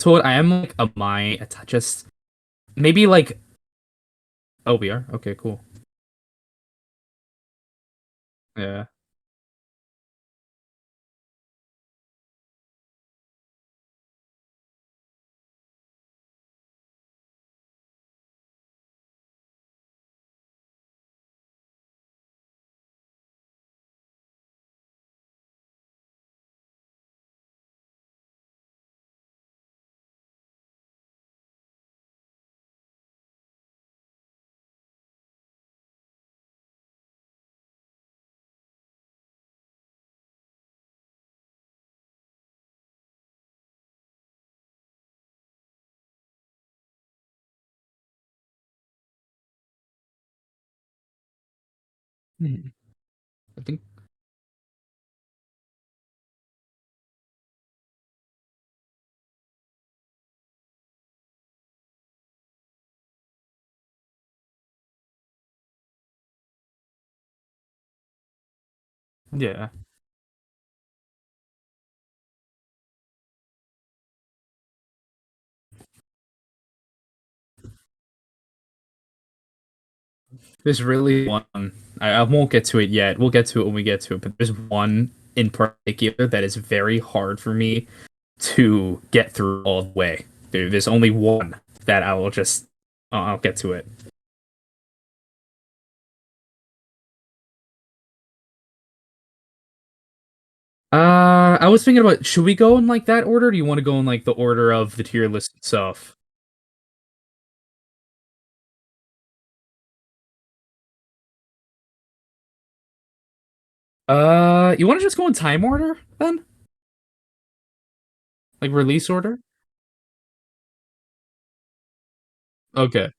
to it. I am like a just maybe like oh we are okay cool yeah. Hmm. I think yeah. There's really one. I won't get to it yet. We'll get to it when we get to it. But there's one in particular that is very hard for me to get through all the way. There's only one that I will just. I'll get to it. I was thinking about should we go in like that order? Or do you want to go in like the order of the tier list itself? You want to just go in time order then? Like release order? Okay.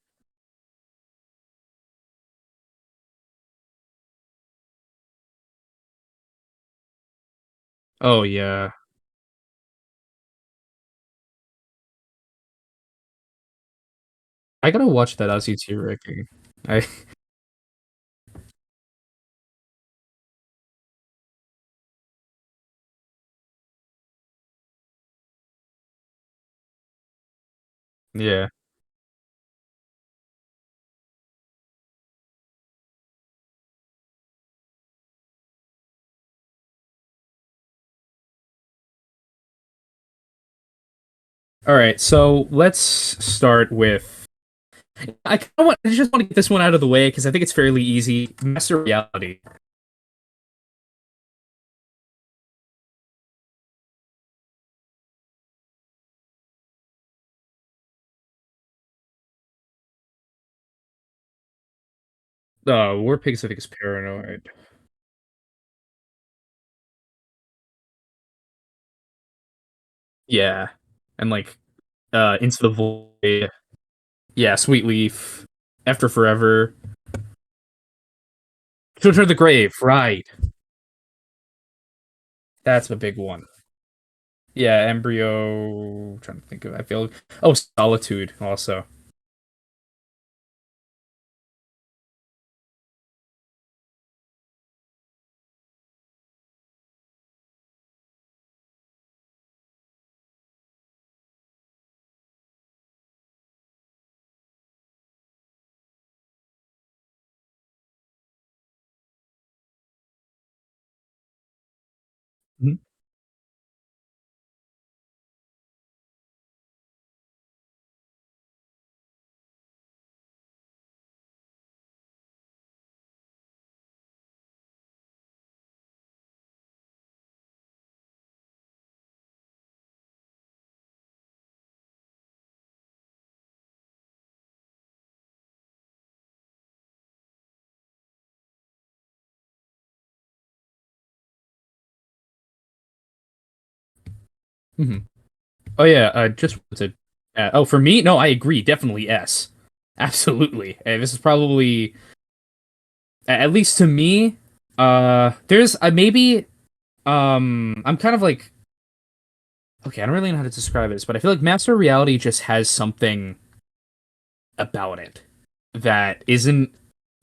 Oh yeah. I gotta watch that OZZY tier ranking. I yeah. All right, so let's start with. I just want to get this one out of the way because I think it's fairly easy. Master Reality. War Pigs I think is Paranoid. Yeah, and like Into the Void. Yeah, Sweet Leaf. After Forever. Children of the Grave. Right, that's a big one. Yeah, Embryo. I'm trying to think of. I feel. Oh, Solitude also. Mhm. Mhm. Oh yeah, just to oh for me, no, I agree, definitely S. Absolutely. This is probably at least to me there's maybe I'm kind of like okay, I don't really know how to describe this, but I feel like Master Reality just has something about it that isn't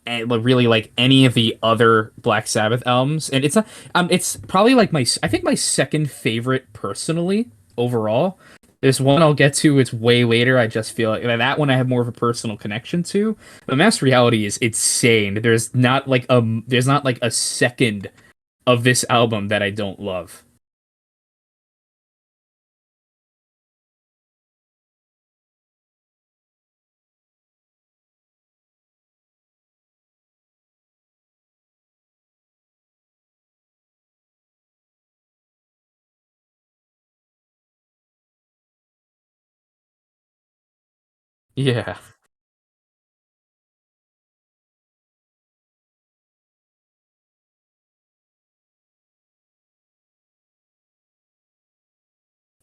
really like any of the other Black Sabbath albums, and it's not it's probably like my I think my second favorite personally overall. There's one I'll get to. It's way later. I just feel like that one I have more of a personal connection to. But Mass Reality is insane. There's not like a second of this album that I don't love. Yeah,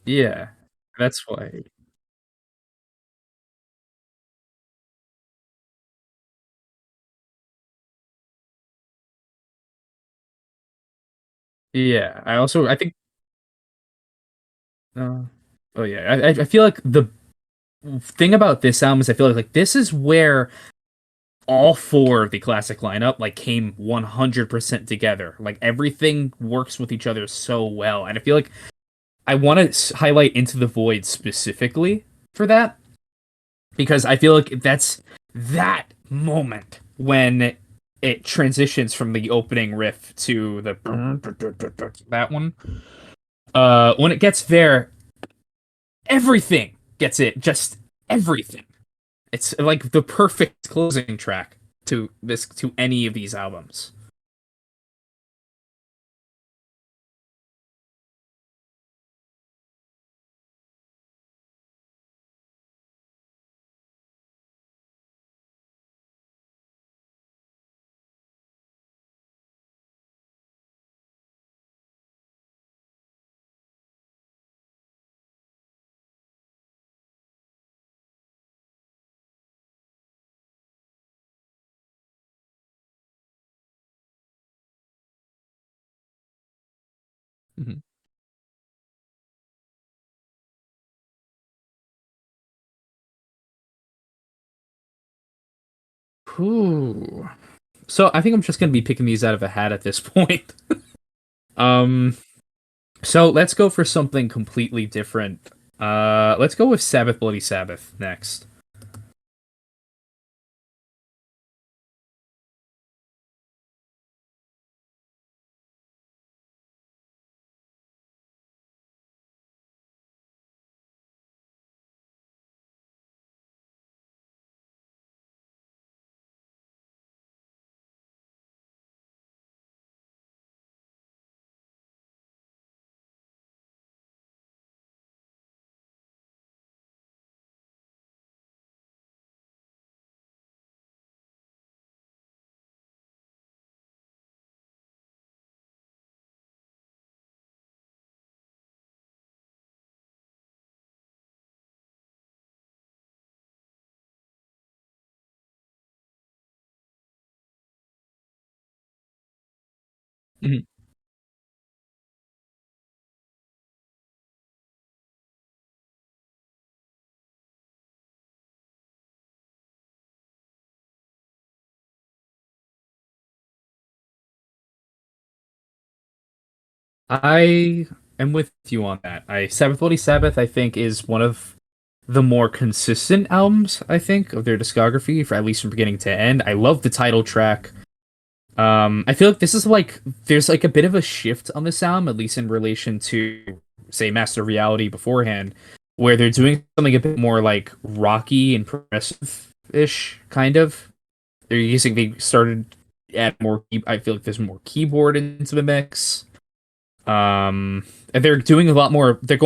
yeah. That's why. Yeah, I think. Uh, oh yeah, I feel like the thing about this album is I feel like this is where all four of the classic lineup like came 100% together. Like everything works with each other so well, and I feel like I want to highlight Into the Void specifically for that because I feel like that's that moment when it transitions from the opening riff to the that one. When it gets there, everything gets it, just everything. It's like the perfect closing track to any of these albums. Mhm. Ooh. So I think I'm just gonna be picking these out of a hat at this point. Um, so let's go for something completely different. Let's go with Sabbath Bloody Sabbath next. Mhm. I am with you on that. I Sabbath Bloody Sabbath I think is one of the more consistent albums I think of their discography, for at least from beginning to end. I love the title track. I feel like this is like there's like a bit of a shift on this album, at least in relation to say Master Reality beforehand, where they're doing something a bit more like rocky and progressive-ish kind of. They started add more. I feel like there's more keyboard into the mix. And they're doing a lot more. They're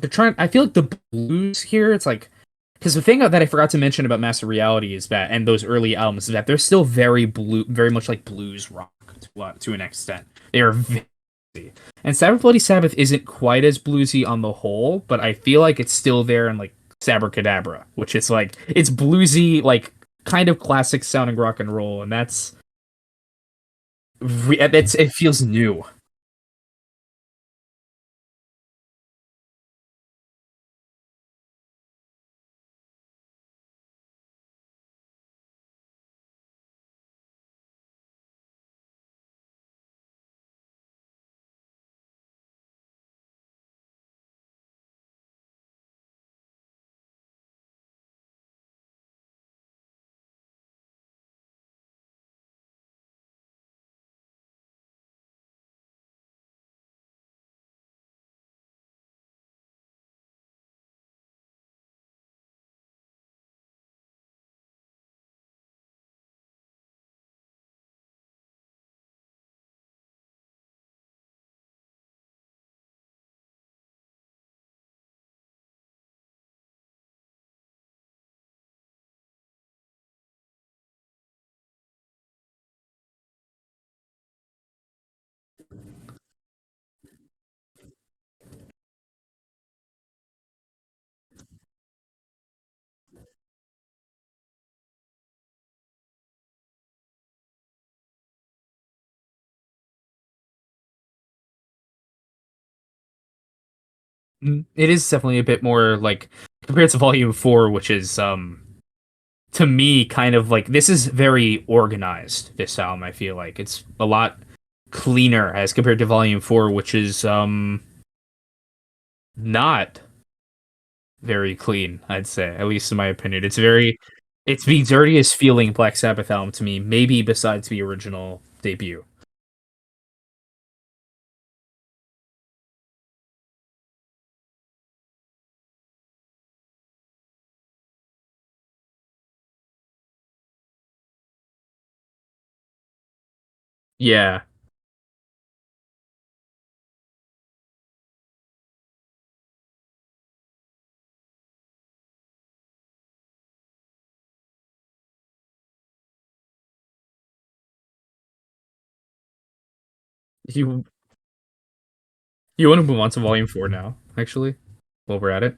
trying. I feel like the blues here. It's like because the thing that I forgot to mention about Master Reality is that, and those early albums, is that they're still very blue, very much like blues rock to an extent. They are very, and Sabbath Bloody Sabbath isn't quite as bluesy on the whole, but I feel like it's still there in like Sabracadabra, which is like it's bluesy, like kind of classic sounding rock and roll, and it feels new. It is definitely a bit more like compared to Volume 4, which is to me kind of like this is very organized, this album. I feel like it's a lot cleaner as compared to Volume 4, which is not very clean, I'd say, at least in my opinion. It's the dirtiest feeling Black Sabbath album to me, maybe besides the original debut. Yeah. You you want to move on to Volume 4 now, actually, while we're at it?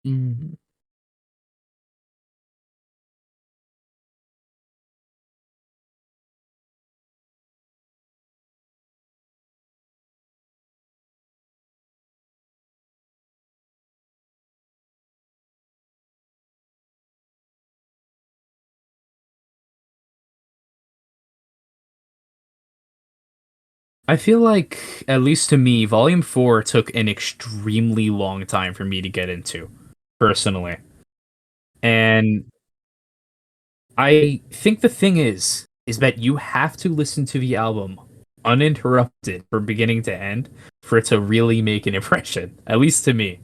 Mm. I feel like, at least to me, Volume 4 took an extremely long time for me to get into, personally. And I think the thing is that you have to listen to the album uninterrupted from beginning to end for it to really make an impression, at least to me.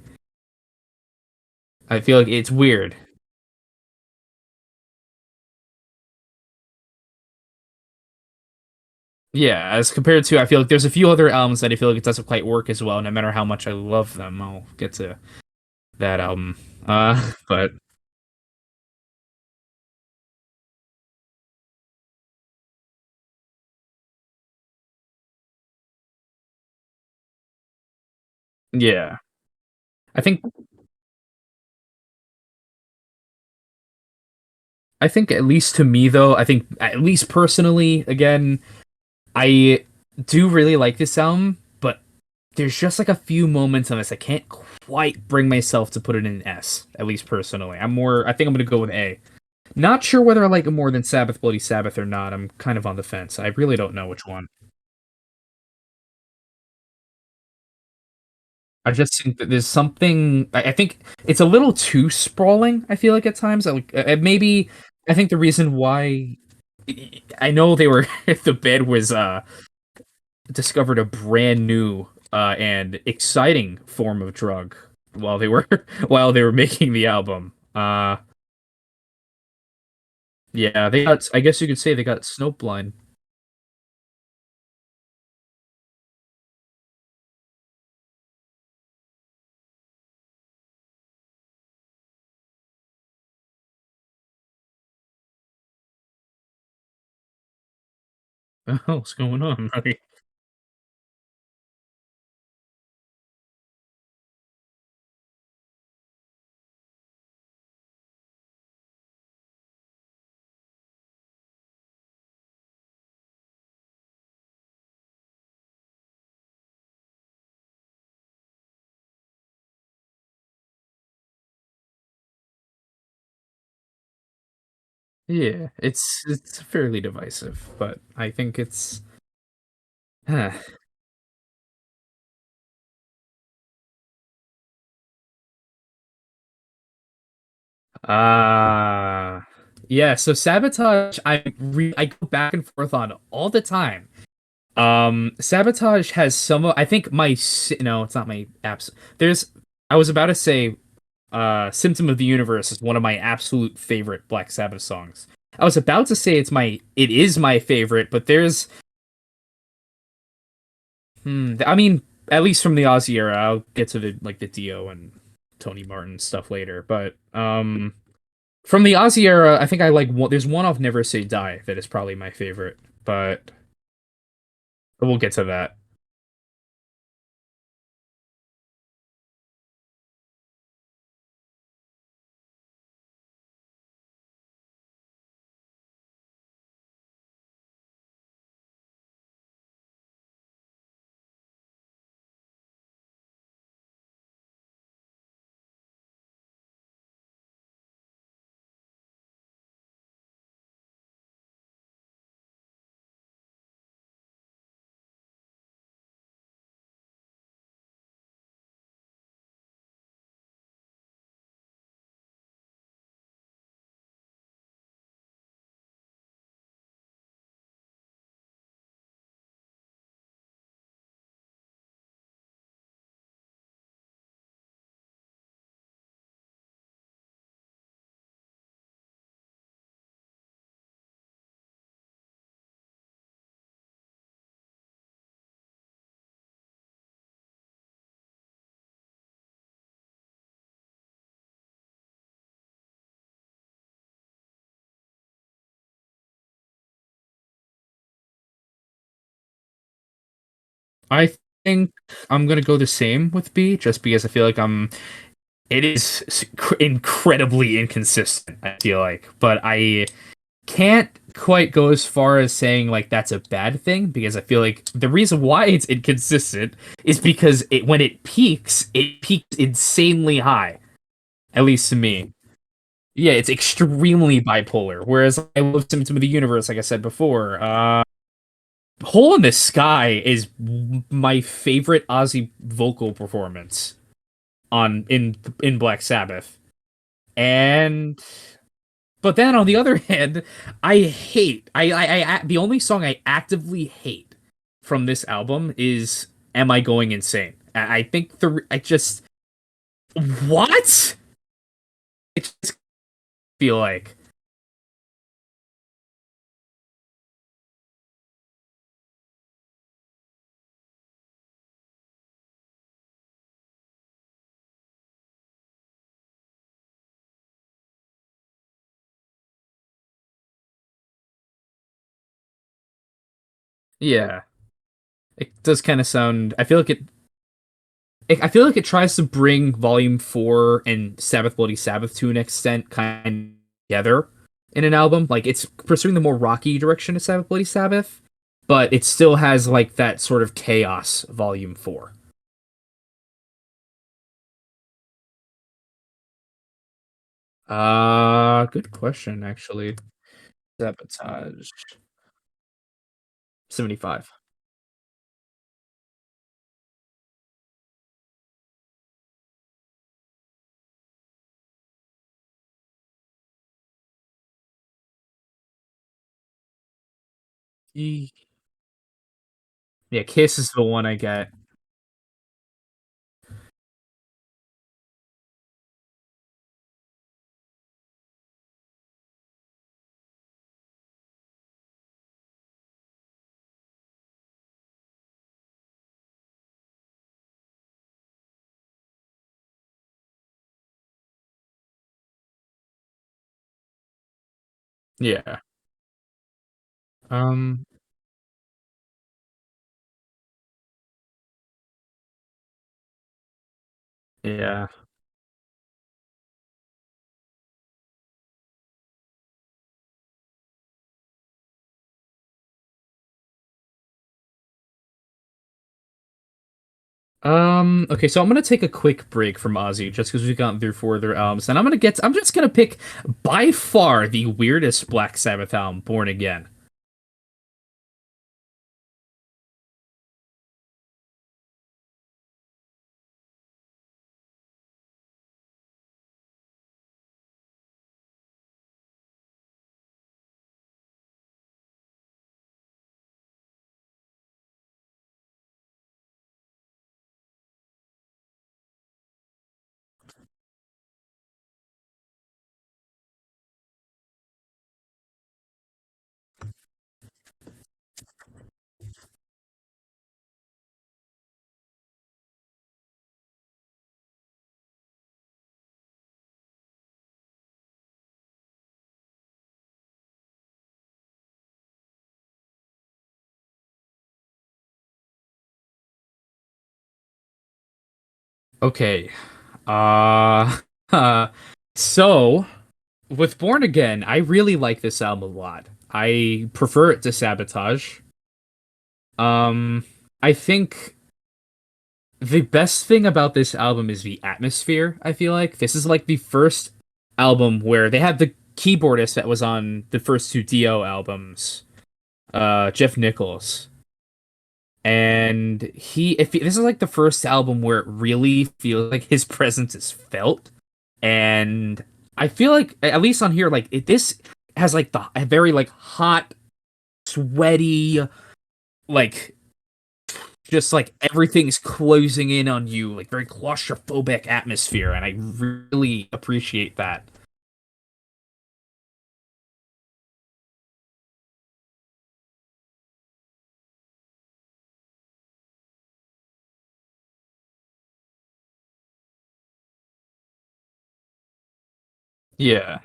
I feel like it's weird. Yeah, as compared to, I feel like there's a few other albums that I feel like it doesn't quite work as well, no matter how much I love them. I'll get to that album. But yeah. I think I think at least to me though, I think at least personally, again, I do really like this album, but there's just like a few moments on this I can't quite bring myself to put it in an S, at least personally. I think I'm gonna go with A. Not sure whether I like it more than Sabbath Bloody Sabbath or not. I'm kind of on the fence. I really don't know which one. I just think that there's something. I think it's a little too sprawling. I feel like at times, maybe I think the reason why I know they were the bed was discovered a brand new and exciting form of drug while they were while they were making the album. Yeah, they got. I guess you could say they got snow blind. Oh, what's going on? Yeah, it's fairly divisive, but I think it's. Huh. Uh yeah, so Sabotage I go back and forth on all the time. Sabotage has some of I think no, it's not my apps. There's I was about to say Symptom of the Universe is one of my absolute favorite Black Sabbath songs. I was about to say it is my favorite, but there's I mean, at least from the Ozzy era, I'll get to the Dio and Tony Martin stuff later, but from the Ozzy era, I think I like one. There's one off Never Say Die that is probably my favorite, but we'll get to that. I think I'm gonna go the same with B, just because I feel like it is incredibly inconsistent, I feel like, but I can't quite go as far as saying like that's a bad thing because I feel like the reason why it's inconsistent is because when it peaks insanely high, at least to me. Yeah, it's extremely bipolar. Whereas I love Symptom of the Universe, like I said before. Hole in the Sky is my favorite Ozzy vocal performance on in Black Sabbath. And but then on the other hand, the only song I actively hate from this album is Am I Going Insane? I think I just what? I just feel like yeah, it does kind of sound. I feel like it tries to bring Volume 4 and Sabbath Bloody Sabbath to an extent kind of together in an album. Like it's pursuing the more rocky direction of Sabbath Bloody Sabbath, but it still has like that sort of chaos Volume 4. Good question actually. Sabotage 75. Yeah, Kiss is the one I get. Yeah. Um yeah. Okay, so I'm gonna take a quick break from Ozzy just because we've gotten through four of their albums, and I'm just gonna pick by far the weirdest Black Sabbath album, Born Again. Okay. Uh, uh so with Born Again, I really like this album a lot. I prefer it to Sabotage. Um, I think the best thing about this album is the atmosphere, I feel like. This is like the first album where they had the keyboardist that was on the first two Dio albums, Jeff Nichols. And this is like the first album where it really feels like his presence is felt. And I feel like, at least on here, like this has like a very like hot, sweaty, like just like everything's closing in on you, like very claustrophobic atmosphere, and I really appreciate that. Yeah.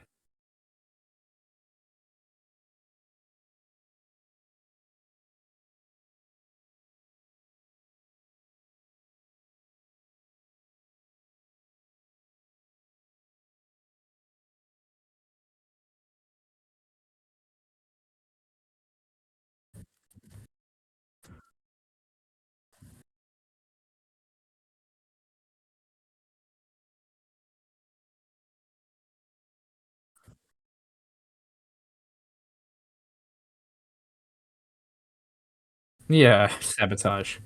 Yeah, sabotage.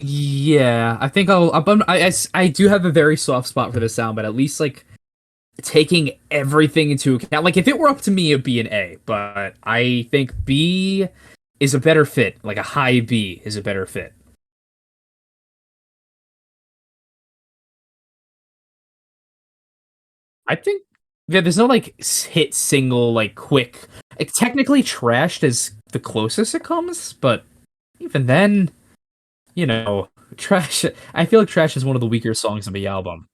Yeah, I think I do have a very soft spot for the sound, but at least like taking everything into account. Like if it were up to me, it'd be an A, but I think B is a better fit. Like a high B is a better fit. I think yeah, there's no like hit single like quick. Like technically, Trashed is the closest it comes, but even then, you know, Trash. I feel like Trash is one of the weaker songs on the album.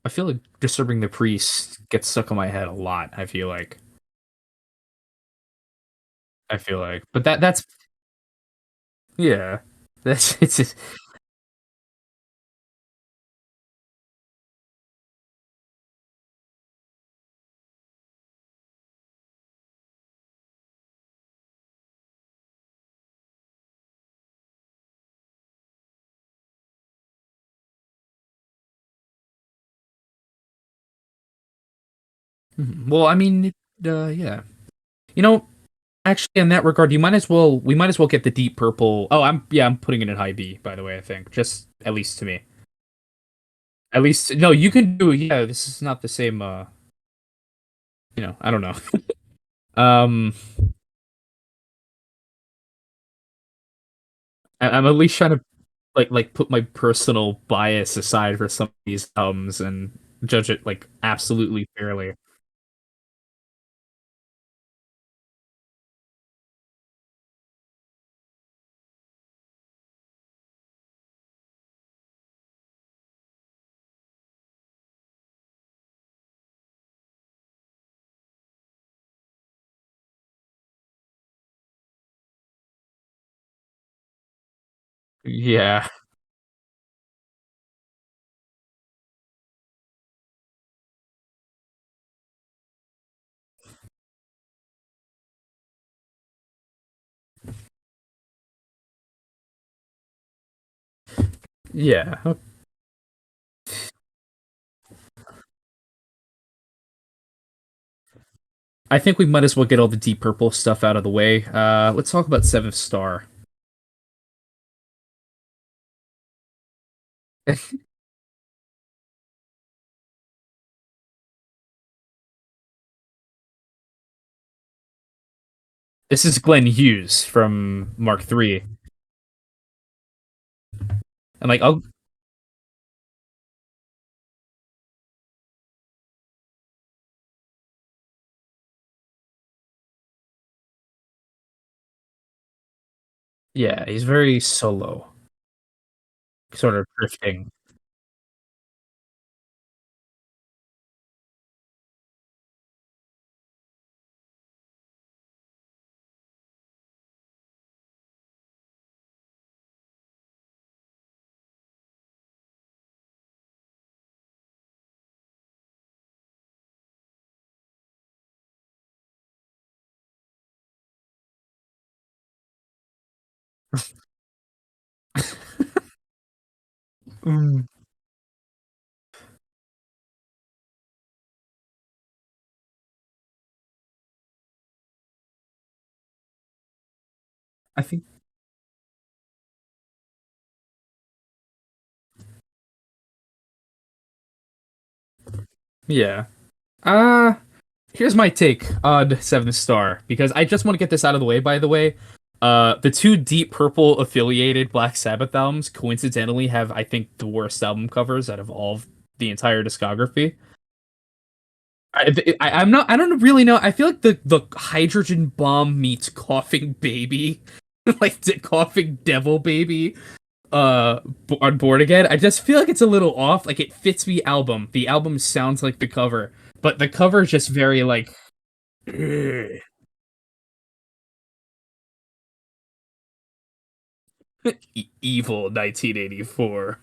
I feel like Disturbing the Priest gets stuck in my head a lot. But that's yeah, that's it's well, I mean, yeah. You know, actually, in that regard, you might as well we might as well get the Deep Purple. Oh, I'm putting it in high B, by the way, I think. Just at least to me. At least no, you can do yeah, this is not the same I don't know. Um I'm at least trying to like put my personal bias aside for some of these albums and judge it like absolutely fairly. Yeah. Yeah. I think we might as well get all the Deep Purple stuff out of the way. Let's talk about Seventh Star. This is Glenn Hughes from Mark III. And like, oh yeah, he's very solo, sort of drifting. Mm. I think, yeah. Uh, Here's my take on Seventh Star because I just want to get this out of the way. By the way, the two Deep Purple affiliated Black Sabbath albums coincidentally have, I think, the worst album covers out of all of the entire discography. I'm not. I don't really know. I feel like the Hydrogen Bomb meets Coughing Baby, like Coughing Devil Baby, on Board Again. I just feel like it's a little off. Like it fits the album. The album sounds like the cover, but the cover is just very like evil 1984.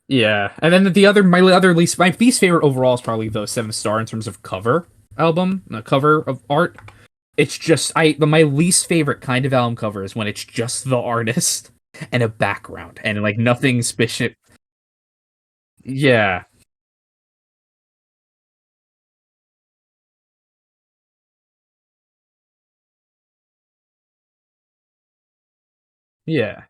Yeah, and then my least favorite overall is probably the Seventh Star in terms of cover album, cover of art. It's just my least favorite kind of album cover is when it's just the artist and a background and like nothing special. Yeah, yeah.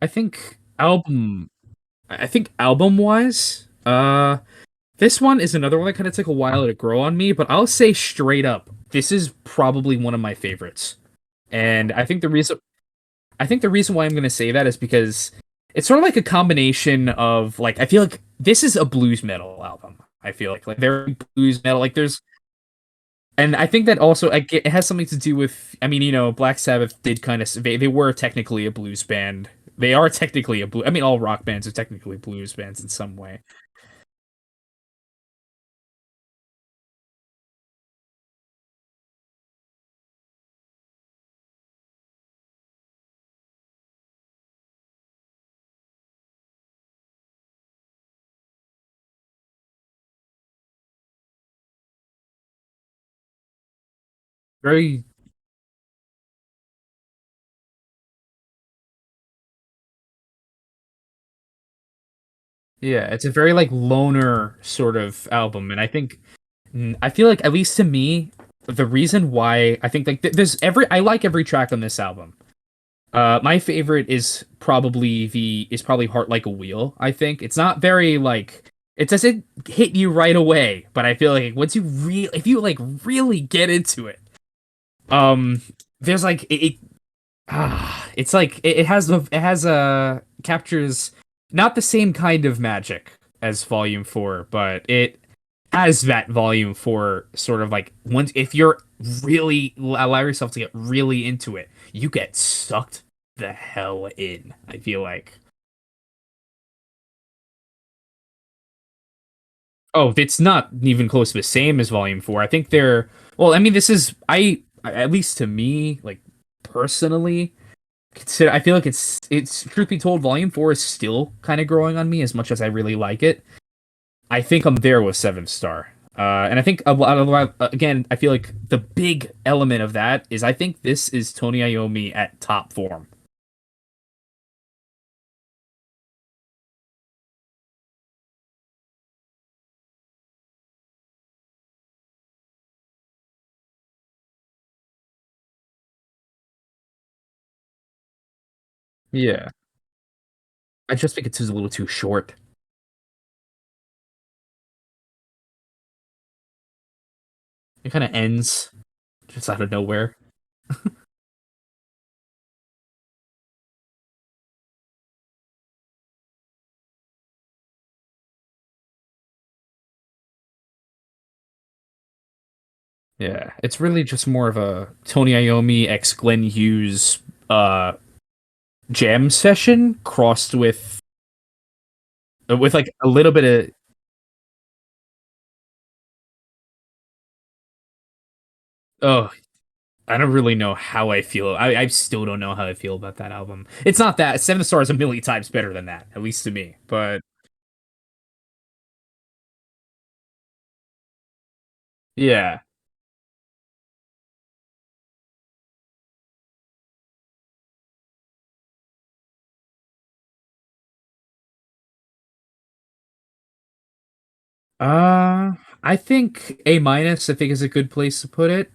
I think album wise, this one is another one that kind of took a while to grow on me, but I'll say straight up, this is probably one of my favorites. And I think the reason why I'm going to say that is because it's sort of like a combination of like I feel like this is a blues metal album. I feel like they're blues metal like there's and I think that also it has something to do with I mean, Black Sabbath did kind of they were technically a blues band. They are technically a blue I mean all rock bands are technically blues bands in some way. Very yeah, it's a very like loner sort of album and I feel like at least to me the reason why I think like there's every I like every track on this album. My favorite is probably Heart Like a Wheel. I think it's not very like it doesn't hit you right away, but I feel like once you if you like really get into it, um, there's like it's like it has captures not the same kind of magic as Volume 4, but it has that Volume 4 sort of like once if you're really allow yourself to get really into it, you get sucked the hell in, I feel like. Oh, it's not even close to the same as Volume 4. I think they're well, I mean this is I at least to me, like personally, consider I feel like it's truth be told, Volume 4 is still kind of growing on me as much as I really like it. I think I'm there with Seventh Star. And I think a lot of again, I feel like the big element of that is I think this is Tony Iommi at top form. Yeah. I just think it's just a little too short. It kind of ends just out of nowhere. Yeah, it's really just more of a Tony Iommi x Glenn Hughes uh jam session crossed with like a little bit of oh I don't really know how I feel. I still don't know how I feel about that album. It's not that Seven Stars a million times better than that, at least to me. But yeah. I think A minus. I think is a good place to put it.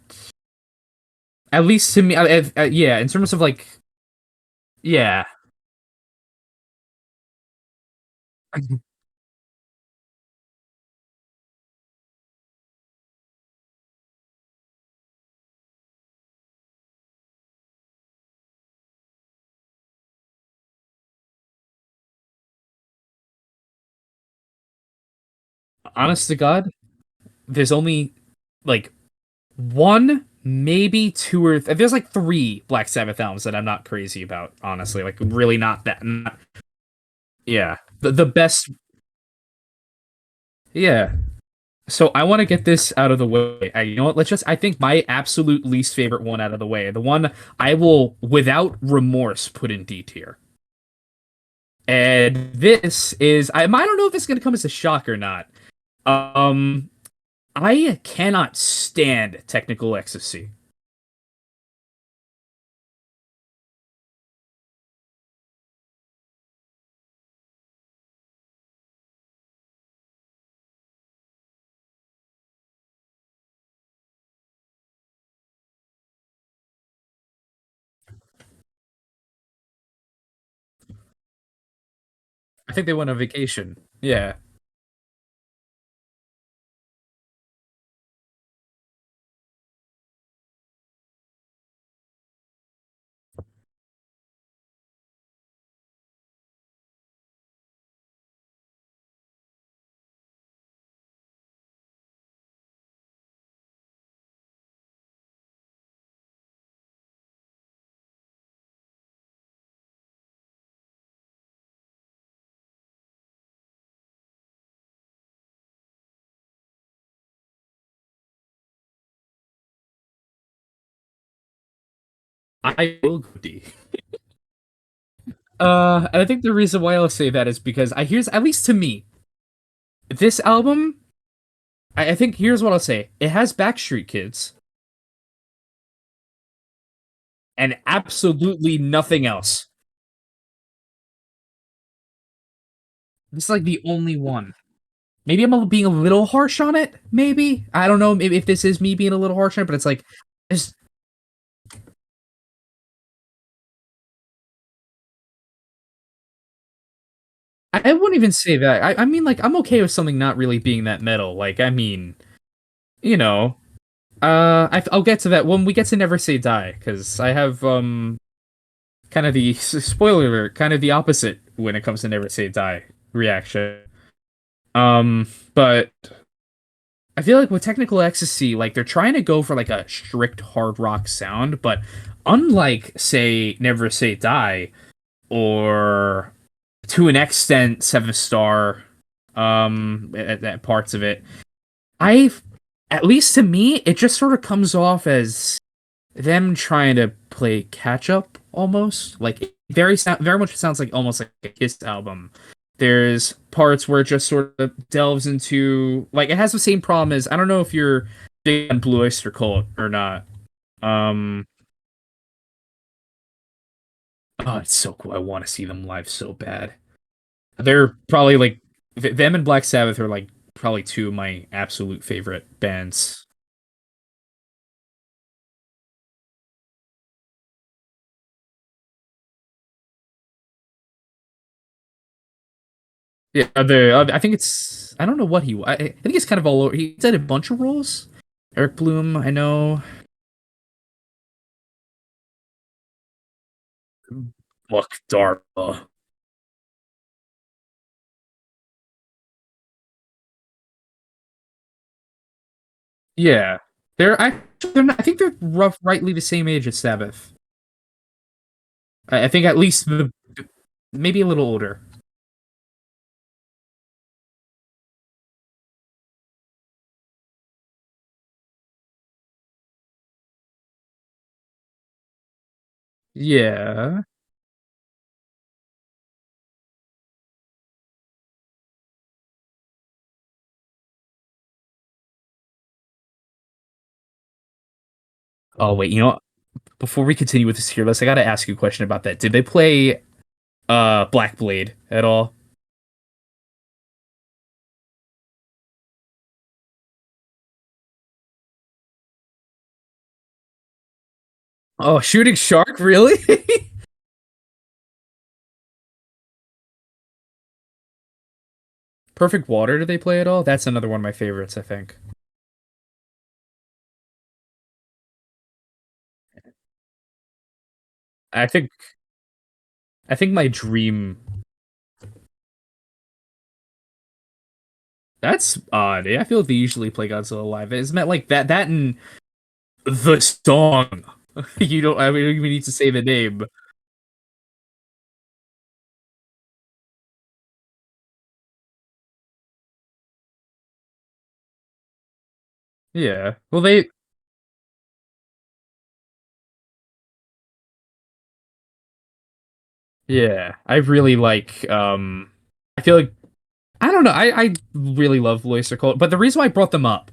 At least to me. Yeah, in terms of like, yeah. Honest to God, there's only like one, maybe two or there's like three Black Sabbath albums that I'm not crazy about. Honestly, like really not that. Not, yeah, the best. Yeah, So I want to get this out of the way. You know what? I think my absolute least favorite one out of the way. The one I will, without remorse, put in D tier. And this is, I don't know if it's going to come as a shock or not. Um, I cannot stand technical ecstasy. I think they went on vacation. Yeah. I will go D. And I think the reason why I'll say that is because here's, at least to me, this album, I think here's what I'll say. It has Backstreet Kids and absolutely nothing else. This is like the only one. Maybe being a little harsh on it. Maybe I don't know. Maybe if this is me being a little harsh on it, but it's like, it's, I wouldn't even say that. I mean, like, I'm okay with something not really being that metal. Like, I mean, you know, I'll get to that when we get to Never Say Die, because I have kind of the spoiler alert, kind of the opposite when it comes to Never Say Die reaction. But I feel like with Technical Ecstasy, like they're trying to go for like a strict hard rock sound, but unlike say Never Say Die or to an extent Seventh Star, at parts of it, I, at least to me, it just sort of comes off as them trying to play catch up almost. Like it very much sounds like almost like a Kiss album. There's parts where it just sort of delves into, like, it has the same problem as, I don't know if you're big on Blue Oyster Cult or not. Um oh, it's so cool. I want to see them live so bad. They're probably like them and Black Sabbath are like probably two of my absolute favorite bands. Yeah, I think it's, I don't know what I think it's kind of all over. He did a bunch of roles. Eric Bloom, I know. Fuck DARPA. Yeah, I think they're rightly the same age as Sabbath. I think at least maybe a little older. Yeah. Oh wait, you know what? Before we continue with this tier list, I gotta ask you a question about that. Did they play Black Blade at all? Oh, Shooting Shark, really? Perfect Water, did they play at all? That's another one of my favorites, I think. I think I think my dream, that's odd. I feel like they usually play Godzilla live. It's meant like that and the song. You don't, I mean, you don't even need to say the name. Yeah. Well, they yeah. I really like I feel like I don't know. I really love Loister Cult, but the reason why I brought them up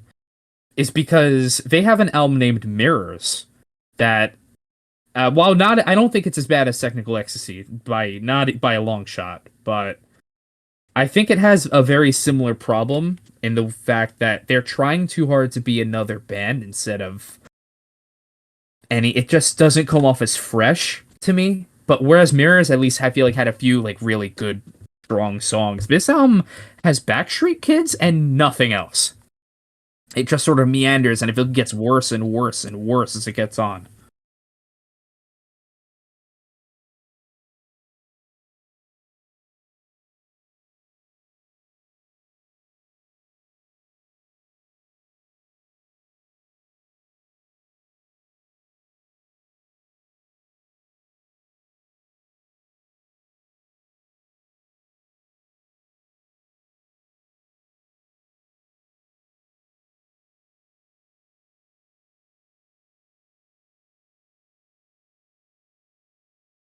is because they have an album named Mirrors that while not I don't think it's as bad as Technical Ecstasy by not by a long shot, but I think it has a very similar problem in the fact that they're trying too hard to be another band instead of any. It just doesn't come off as fresh to me. But whereas Mirrors at least I feel like had a few like really good strong songs. This album has Backstreet Kids and nothing else. It just sort of meanders and it gets worse and worse and worse as it gets on.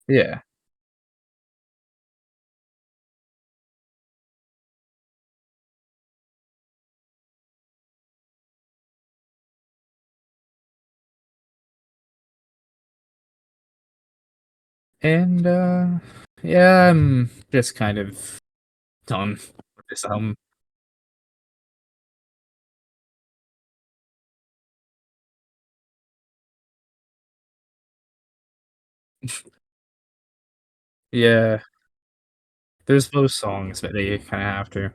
Yeah. And yeah, I'm just kind of done with this album. Yeah, there's those songs that they kind of have to.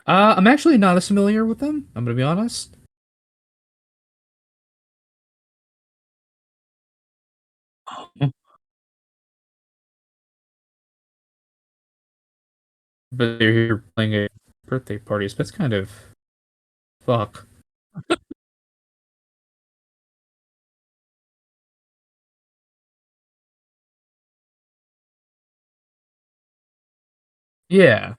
I'm actually not as familiar with them. I'm gonna be honest. But they're here playing at birthday parties. That's kind of fuck. Yeah.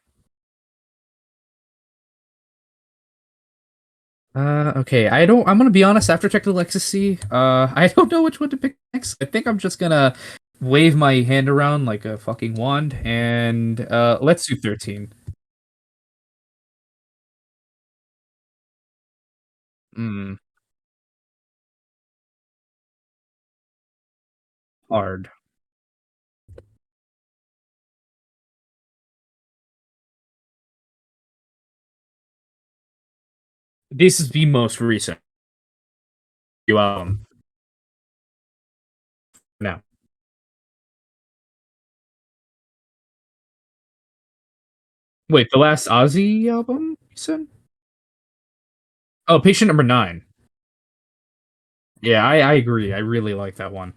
Okay. I'm gonna be honest. After checking Ecstasy, I don't know which one to pick next. I think I'm just gonna wave my hand around like a fucking wand, and let's do 13. Mm, hard. This is the most recent album. Now, wait, the last Ozzy album you said? Oh, Patient Number 9. Yeah, I agree. I really like that one.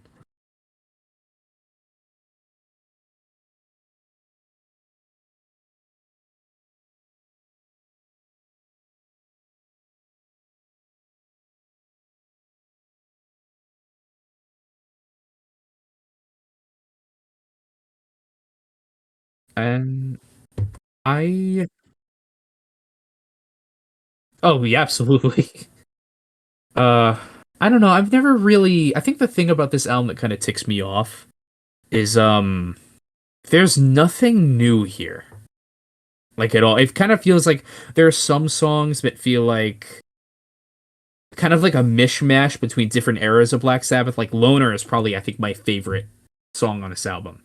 And I oh yeah, absolutely. Uh I don't know. I've never really I think the thing about this album that kind of ticks me off is there's nothing new here. Like at all. It kind of feels like there are some songs that feel like kind of like a mishmash between different eras of Black Sabbath. Like Loner is probably I think my favorite song on this album.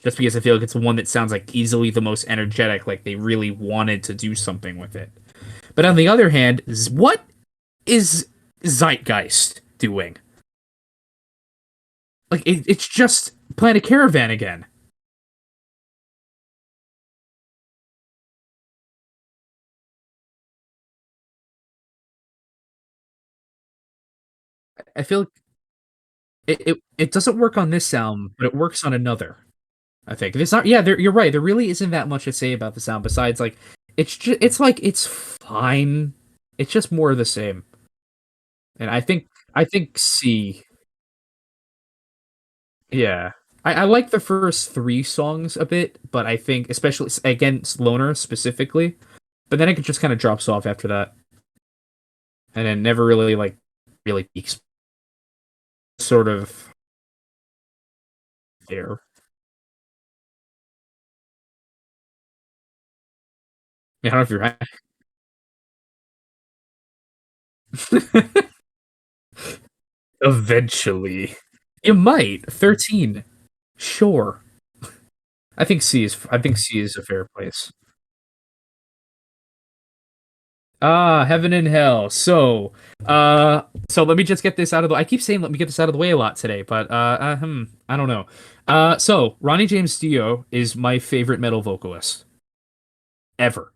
Just because I feel like it's the one that sounds like easily the most energetic, like they really wanted to do something with it. But on the other hand, what is Zeitgeist doing? Like it's just Planet Caravan again. I feel like it doesn't work on this sound, but it works on another. I think it's not. Yeah, you're right. There really isn't that much to say about the sound besides like it's like it's fine. It's just more of the same. And I think C. Yeah. I like the first three songs a bit, but I think especially against Loner specifically, but then it just kind of drops off after that, and then never really really peaks. Sort of there. I don't know if you're right. Eventually, you might 13. Sure, I think C is a fair place. Ah, heaven and hell. So let me just get this out of the. I keep saying let me get this out of the way a lot today, but I don't know. So Ronnie James Dio is my favorite metal vocalist ever.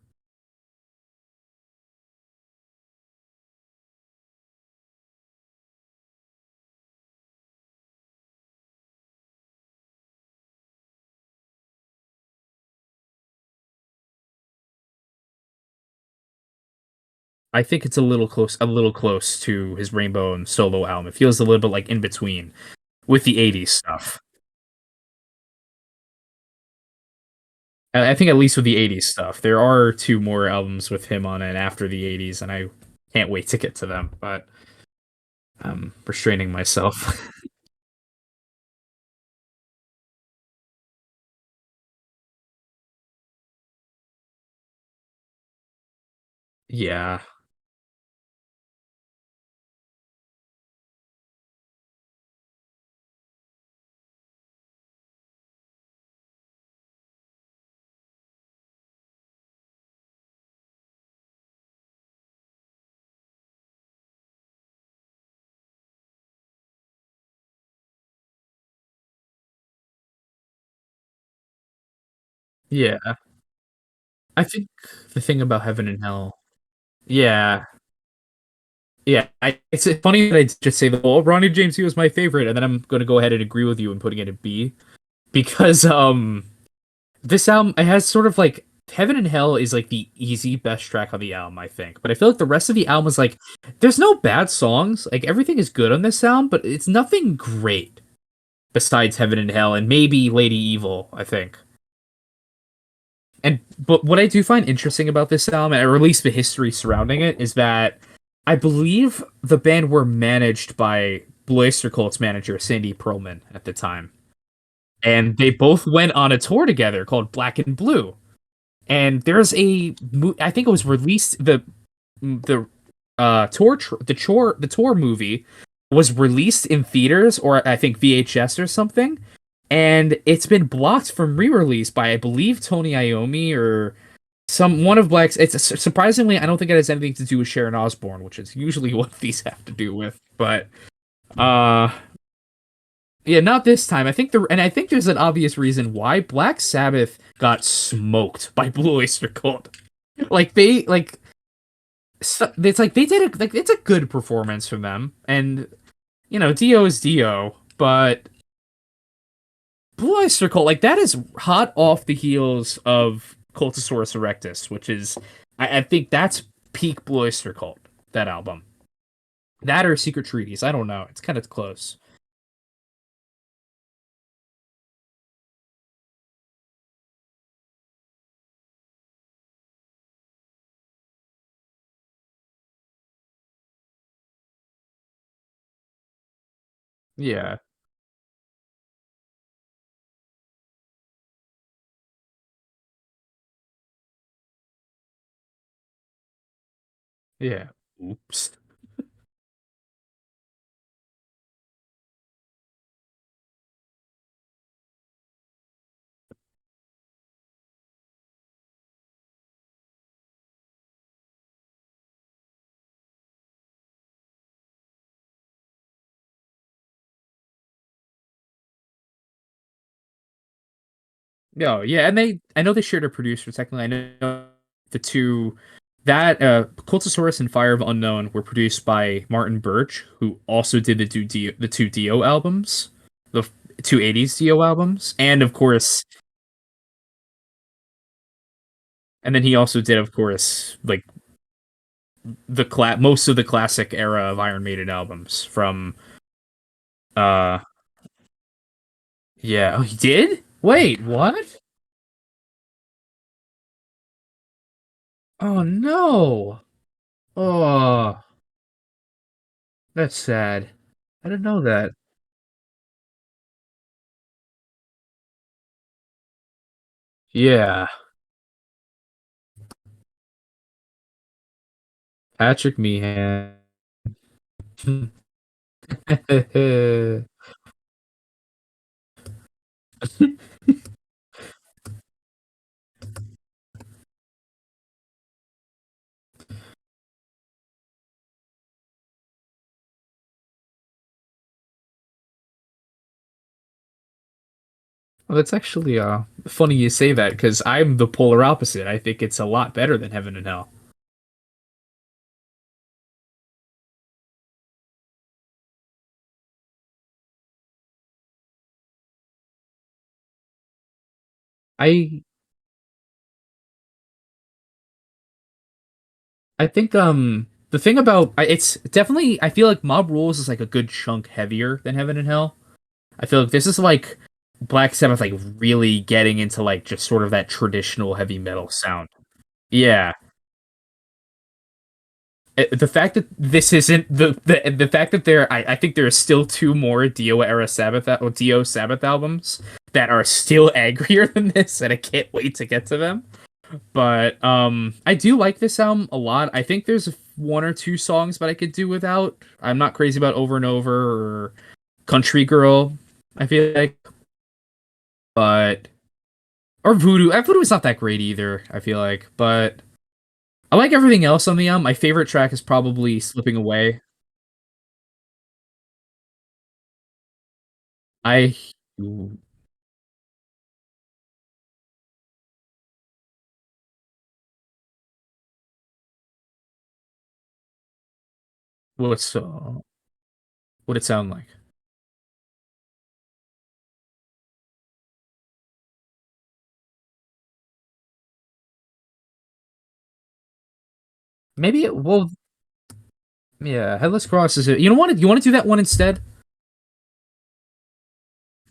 I think it's a little close to his Rainbow and solo album. It feels a little bit like in between with the '80s stuff. I think at least with the '80s stuff, there are two more albums with him on it after the '80s, and I can't wait to get to them. But I'm restraining myself. Yeah. Yeah. I think the thing about Heaven and Hell. Yeah. Yeah. It's funny that I just say that, well, Ronnie James Dio is my favorite, and then I'm going to go ahead and agree with you and putting it at B because this album it has sort of like Heaven and Hell is like the easy best track on the album, I think. But I feel like the rest of the album is like there's no bad songs. Like everything is good on this album, but it's nothing great besides Heaven and Hell and maybe Lady Evil, I think. And but what I do find interesting about this album, or at least the history surrounding it, is that I believe the band were managed by Blue Oyster Cult's manager Sandy Pearlman at the time, and they both went on a tour together called Black and Blue. And there's I think it was released the tour movie was released in theaters or I think VHS or something, and it's been blocked from re-release by I believe Tony Iommi or some one of Black's. It's surprisingly I don't think it has anything to do with Sharon Osbourne, which is usually what these have to do with. But uh, yeah, not this time. I think there's an obvious reason why Black Sabbath got smoked by Blue Oyster Cult. Like they like it's like they did it's a good performance from them, and Dio is Dio, but Blue Oyster Cult like that is hot off the heels of Cultosaurus Erectus, which is I think that's peak Blue Oyster Cult. That album, that or Secret Treaties, I don't know. It's kind of close. Yeah, yeah. Oops. No, yeah, and I know they shared a producer technically. I know the two that Cultosaurus and Fire of Unknown were produced by Martin Birch, who also did the two Dio albums, the two '80s Dio albums, and of course, and then he also did, of course, like most of the classic era of Iron Maiden albums from uh Yeah. Oh, he did? Wait, what? Oh no. Oh, that's sad. I didn't know that. Yeah. Patrick Meehan. Well, that's actually funny you say that because I'm the polar opposite. I think it's a lot better than Heaven and Hell. I I think the thing about it's definitely I feel like Mob Rules is like a good chunk heavier than Heaven and Hell. I feel like this is like Black Sabbath like really getting into like just sort of that traditional heavy metal sound. Yeah. The fact that this isn't the fact that I think there are still two more Dio era Sabbath or Dio Sabbath albums that are still angrier than this, and I can't wait to get to them. But I do like this album a lot. I think there's one or two songs that I could do without. I'm not crazy about Over and Over or Country Girl, I feel like, but or Voodoo. Voodoo is not that great either, I feel like, but I like everything else on the album. My favorite track is probably Slipping Away. I what's what it sound like? Maybe it well yeah, Headless Cross is it. You want to do that one instead?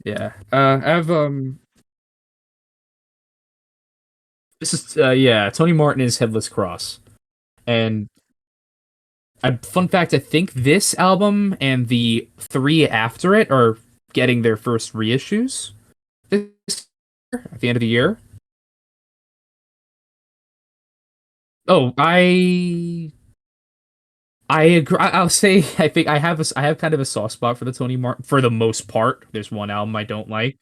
Yeah. I have this is yeah, Tony Martin is Headless Cross. And fun fact, I think this album and the three after it are getting their first reissues this year, at the end of the year. Oh, I agree. I'll say I think I have kind of a soft spot for the Tony Martin for the most part. There's one album I don't like.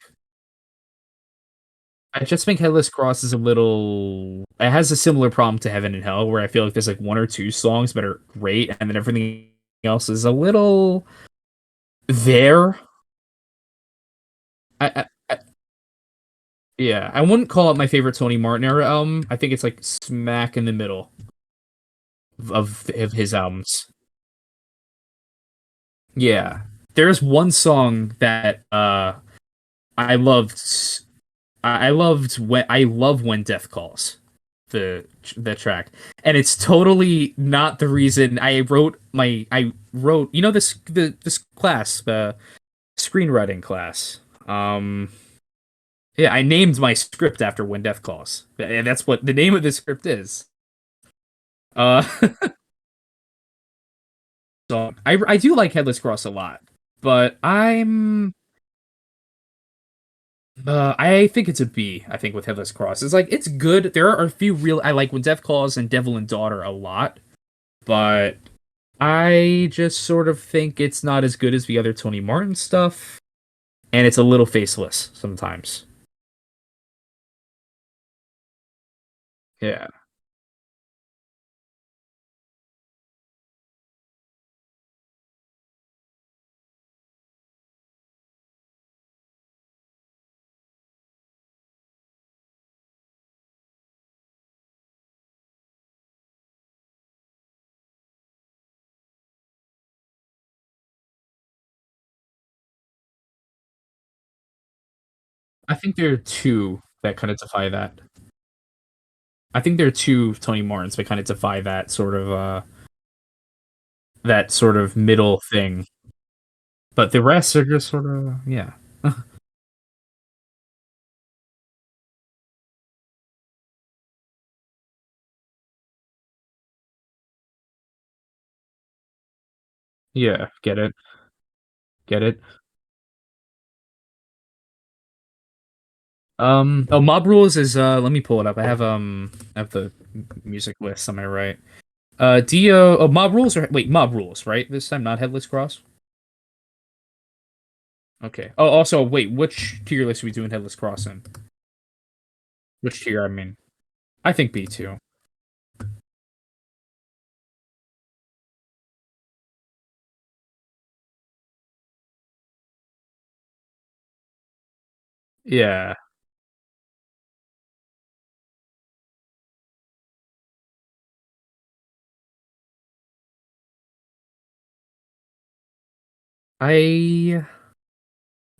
I just think Headless Cross is a little. It has a similar problem to Heaven and Hell, where I feel like there's like one or two songs that are great, and then everything else is a little there. I yeah, I wouldn't call it my favorite Tony Martin era album. I think it's like smack in the middle of his albums. Yeah, there's one song that I loved. I love when Death Calls the track, and it's totally not the reason I wrote this class the screenwriting class. Yeah, I named my script after When Death Calls, and that's what the name of the script is. Uh, so I do like Headless Cross a lot, but I think it's a B. I think with Headless Cross, it's like it's good. There are a few real I like When Death Calls and Devil and Daughter a lot, but I just sort of think it's not as good as the other Tony Martin stuff, and it's a little faceless sometimes. Yeah, I think there are two that kind of defy that. I think there are two Tony Martins that kind of defy that sort of middle thing. But the rest are just sort of yeah. Yeah, get it, get it. Oh, Mob Rules is let me pull it up. I have the music list on my right. Dio, oh, Mob Rules or wait, Mob Rules, right? This time, not Headless Cross. Okay. Oh, also, wait, which tier list are we doing Headless Cross in? Which tier? I mean, I think B2. Yeah, I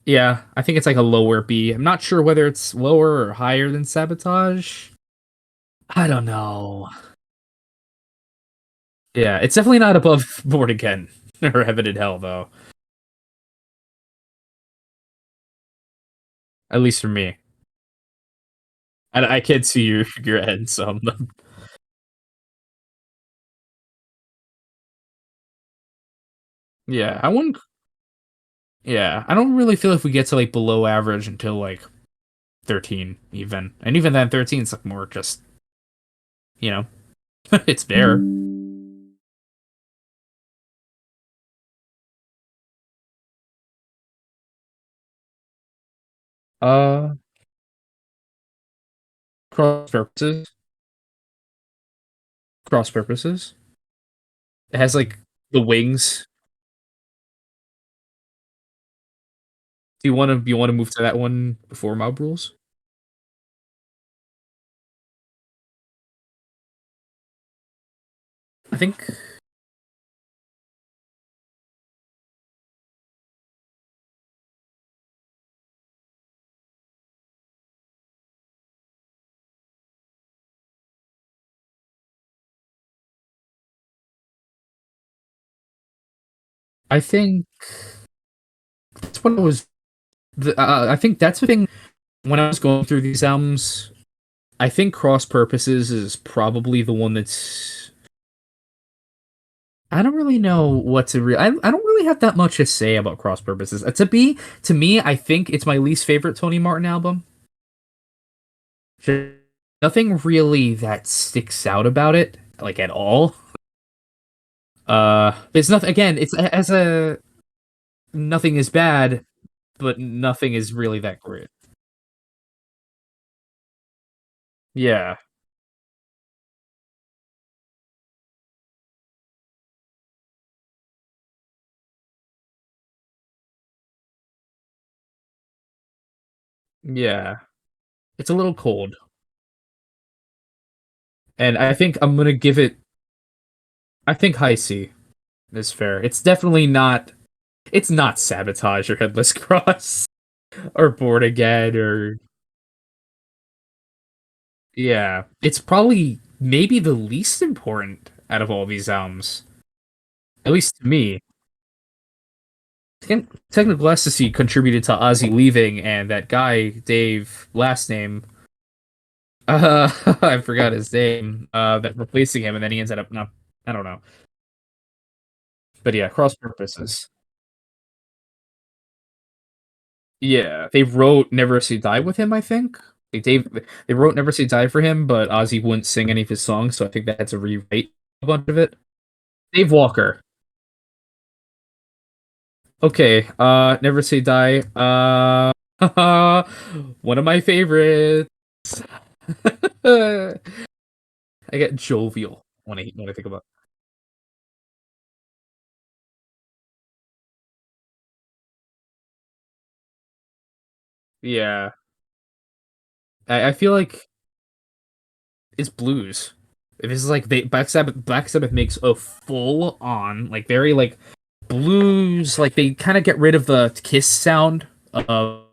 yeah, I think it's like a lower B. I'm not sure whether it's lower or higher than Sabotage. I don't know. Yeah, it's definitely not above Board Again or Heaven and Hell though. At least for me. I can't see your head, so yeah, I wouldn't. Yeah, I don't really feel if we get to like below average until like 13 even, and even then 13 is like more just you know it's there. Uh, cross purposes. Cross purposes. It has like the wings. Do you want to move to that one before Mob Rules? I think I think that's what I was. I think that's the thing when I was going through these albums. I think Cross Purposes is probably the one that's. I don't really know what to I don't really have that much to say about Cross Purposes. To me, I think it's my least favorite Tony Martin album. There's nothing really that sticks out about it, like at all. There's nothing. Again, it's as a nothing is bad, but nothing is really that great. Yeah, yeah. It's a little cold, and I think I'm gonna give it. I think High C is fair. It's definitely not. It's not Sabotage or Headless Cross or Born Again or yeah. It's probably maybe the least important out of all these albums, at least to me. Technical Ecstasy contributed to Ozzy leaving, and that guy Dave, last name, I forgot his name, that replacing him, and then he ends up not. I don't know, but yeah, cross purposes. Yeah, they wrote "Never Say Die" with him. I think they wrote "Never Say Die" for him, but Ozzy wouldn't sing any of his songs, so I think they had to rewrite a bunch of it. Dave Walker. Okay, "Never Say Die." One of my favorites. I get jovial when I think about. Yeah, I feel like it's blues. This is like Black Sabbath makes a full on like very like blues. Like they kind of get rid of the Kiss sound of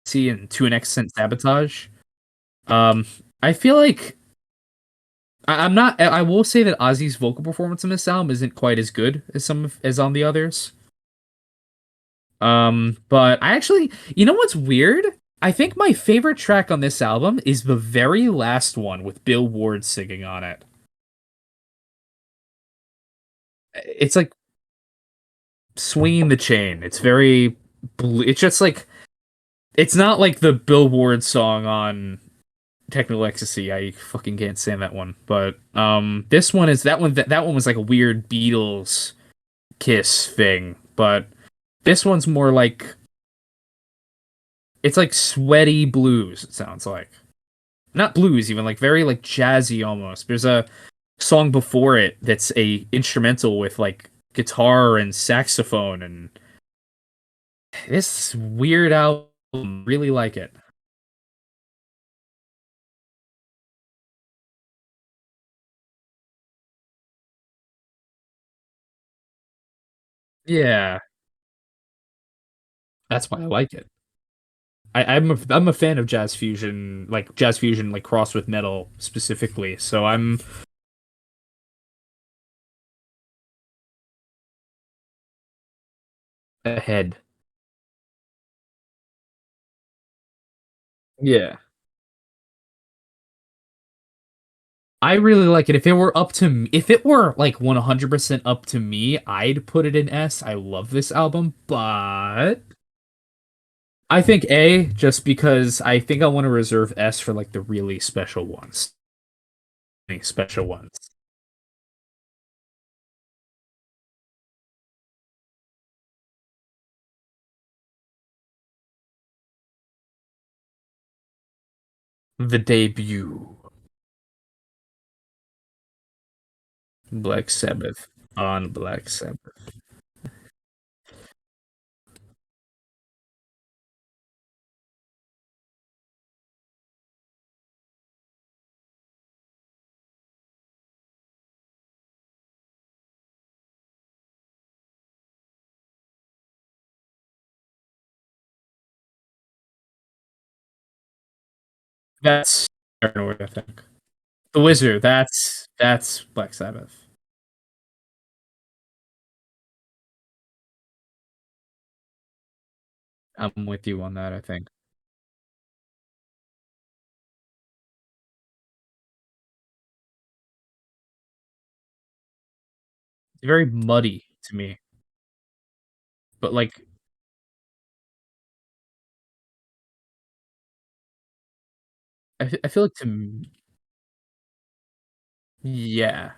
see and to an extent Sabotage. Um, I feel like I'm not. I will say that Ozzy's vocal performance in this album isn't quite as good as as on the others. But I actually, you know what's weird? I think my favorite track on this album is the very last one with Bill Ward singing on it. It's like swinging the chain. It's very it's just like it's not like the Billboard song on Technical Ecstasy. I fucking can't stand that one. But this one is that one was like a weird Beatles Kiss thing, but this one's more like it's like sweaty blues, it sounds like. Not blues even, like very like jazzy almost. There's a song before it that's a instrumental with like guitar and saxophone and this weird album, really like it. Yeah, that's why I like it. I'm a fan of jazz fusion like crossed with metal specifically. So I'm ahead. Yeah. I really like it. If it were up to me, if it were like 100% up to me, I'd put it in S. I love this album, but I think A just because I think I want to reserve S for like the really special ones. Any special ones. The debut. Black Sabbath on Black Sabbath. That's Paranoid, I think. The Wizard, that's Black Sabbath. I'm with you on that, I think. It's very muddy to me. But like I feel like yeah.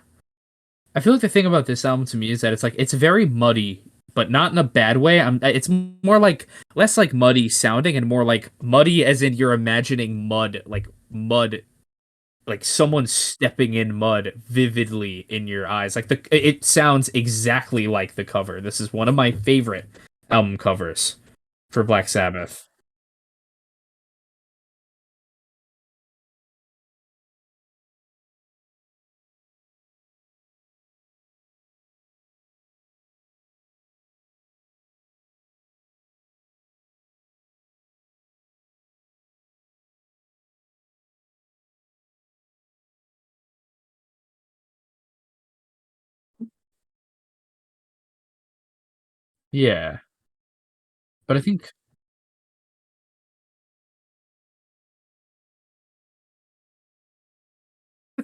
I feel like the thing about this album to me is that it's like it's very muddy, but not in a bad way. It's more like less like muddy sounding and more like muddy as in you're imagining mud, like someone stepping in mud vividly in your eyes. Like it sounds exactly like the cover. This is one of my favorite album covers for Black Sabbath. Yeah, but I think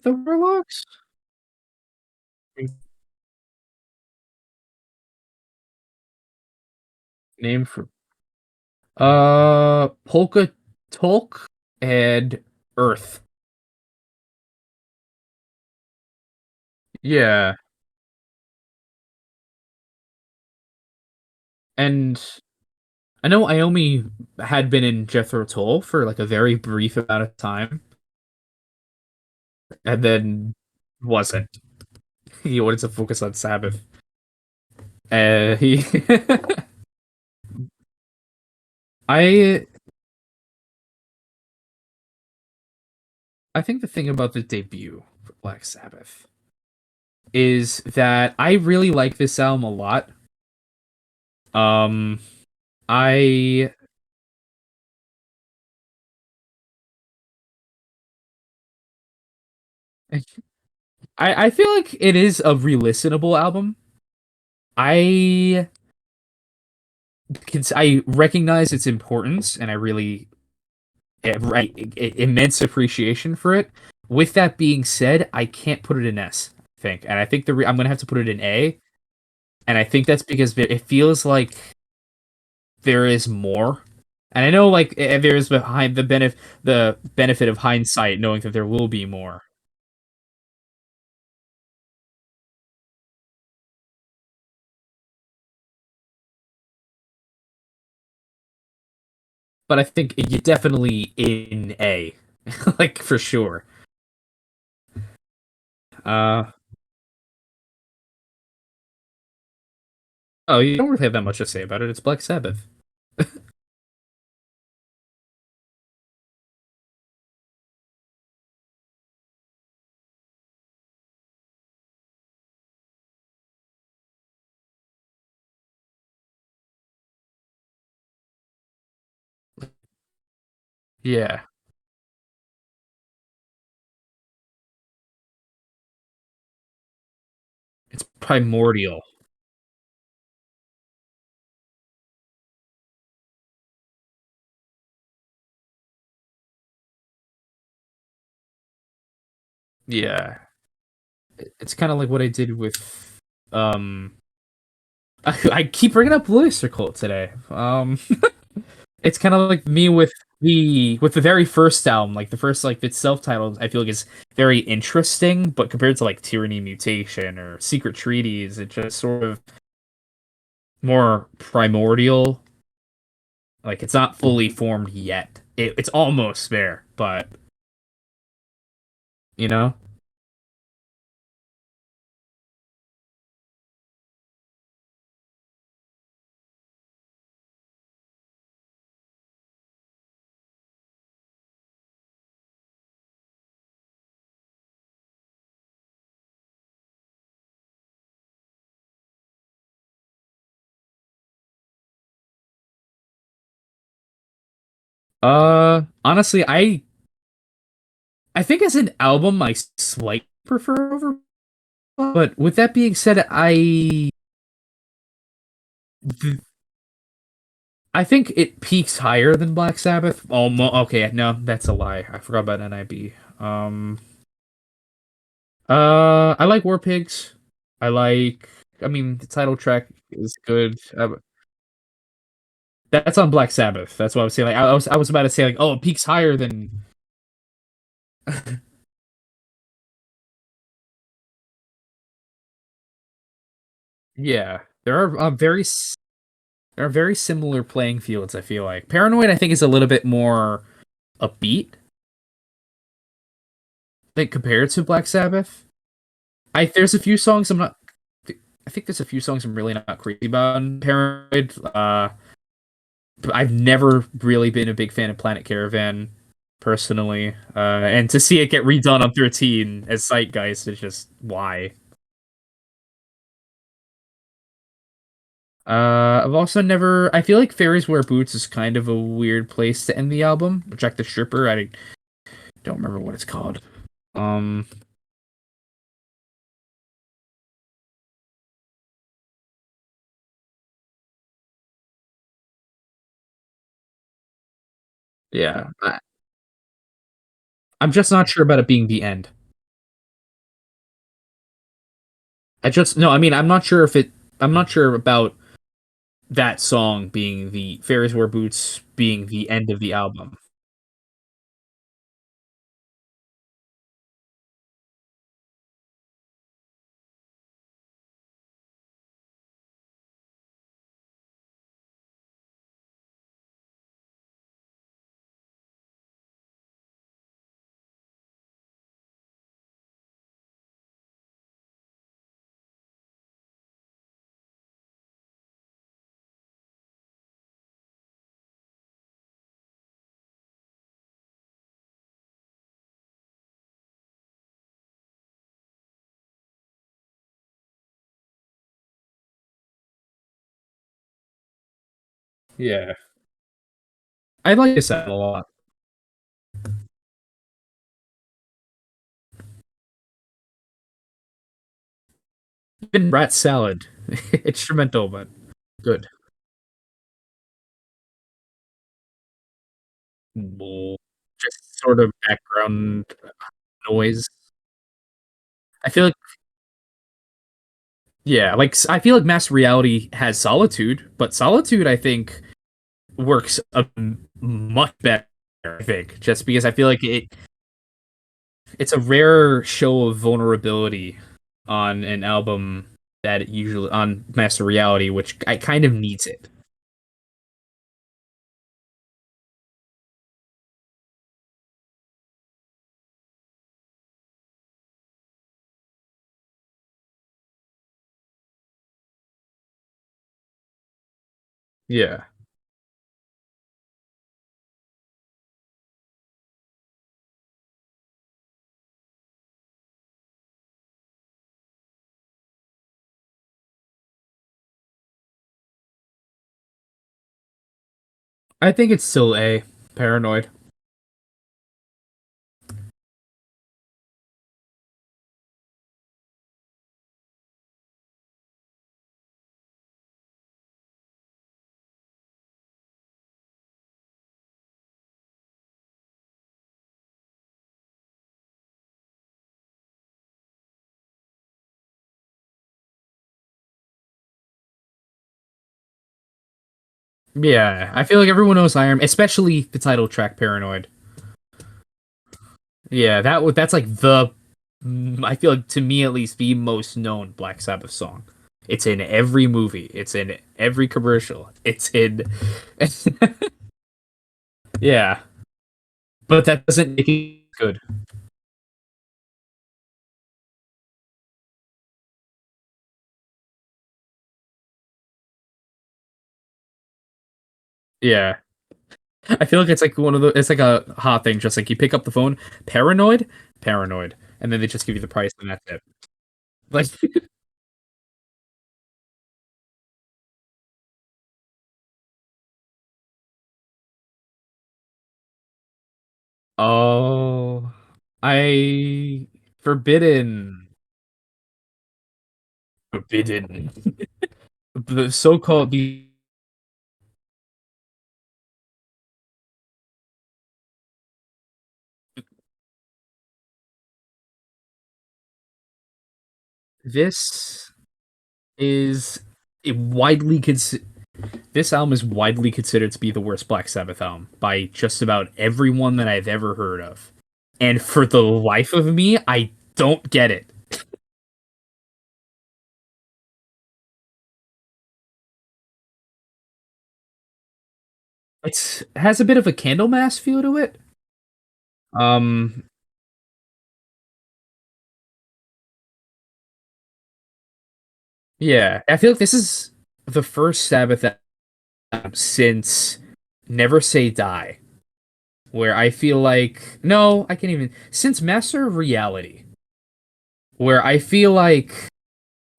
the Warlocks name for Polka Tulk and Earth. Yeah, and I know Iommi had been in Jethro Tull for like a very brief amount of time, and then wasn't. He wanted to focus on Sabbath. He, I, I think the thing about the debut for Black Sabbath is that I really like this album a lot. Um, I, I feel like it is a re-listenable album. I I recognize its importance, and I really immense appreciation for it. With that being said, I can't put it in S, I think, and I think I'm gonna have to put it in A. and I think that's because it feels like there is more. And I know like there is behind the benefit of hindsight, knowing that there will be more. But I think you definitely in A, like for sure. Uh, oh, you don't really have that much to say about it. It's Black Sabbath. Yeah, it's primordial. Yeah, it's kind of like what I did with um. I keep bringing up Blue Oyster Cult today. It's kind of like me with the very first album, like the first like its self-titled. I feel like it's very interesting, but compared to like Tyranny Mutation or Secret Treaties, it's just sort of more primordial. Like it's not fully formed yet. It's almost there, but you know. Honestly, I think as an album, I slightly prefer over. But with that being said, I think it peaks higher than Black Sabbath. Okay, no, that's a lie. I forgot about NIB. I like War Pigs. I like. I mean, the title track is good. That's on Black Sabbath. That's what I was saying. Like, I was about to say like, oh, it peaks higher than. Yeah, there are very similar playing fields. I feel like Paranoid. I think is a little bit more upbeat, like compared to Black Sabbath. There's a few songs I'm not. I think there's a few songs I'm really not crazy about on Paranoid. But I've never really been a big fan of Planet Caravan personally. And to see it get redone on 13 as Zeitgeist is just why. I've also never. I feel like Fairies Wear Boots is kind of a weird place to end the album. Jack the Stripper. I don't remember what it's called. Um, yeah. I'm just not sure about it being the end. I just no. I mean, I'm not sure if it. I'm not sure about that song being the Fairies Wear Boots being the end of the album. Yeah. I like this a lot. Even Rat Salad. Instrumental, but good. Well, just sort of background noise. I feel like Yeah, like I feel like Master Reality has Solitude, but Solitude I think works much better. I think just because I feel like it's a rare show of vulnerability on an album that it usually on Master Reality, which I kind of needs it. Yeah, I think it's still A. Paranoid. Yeah, I feel like everyone knows Iron, especially the title track Paranoid. Yeah, that's like I feel like to me at least the most known Black Sabbath song. It's in every movie. It's in every commercial. It's in yeah, but that doesn't make it good. Yeah. I feel like it's like one of the it's like a hot thing just like you pick up the phone, paranoid, paranoid, and then they just give you the price and that's it. Like oh, I forbidden forbidden the so-called this is a widely this album is widely considered to be the worst Black Sabbath album by just about everyone that I've ever heard of. And for the life of me, I don't get it. It has a bit of a Candlemass feel to it. Um, yeah, I feel like this is the first Sabbath album since Never Say Die, where I feel like no, I can't even since Master of Reality, where I feel like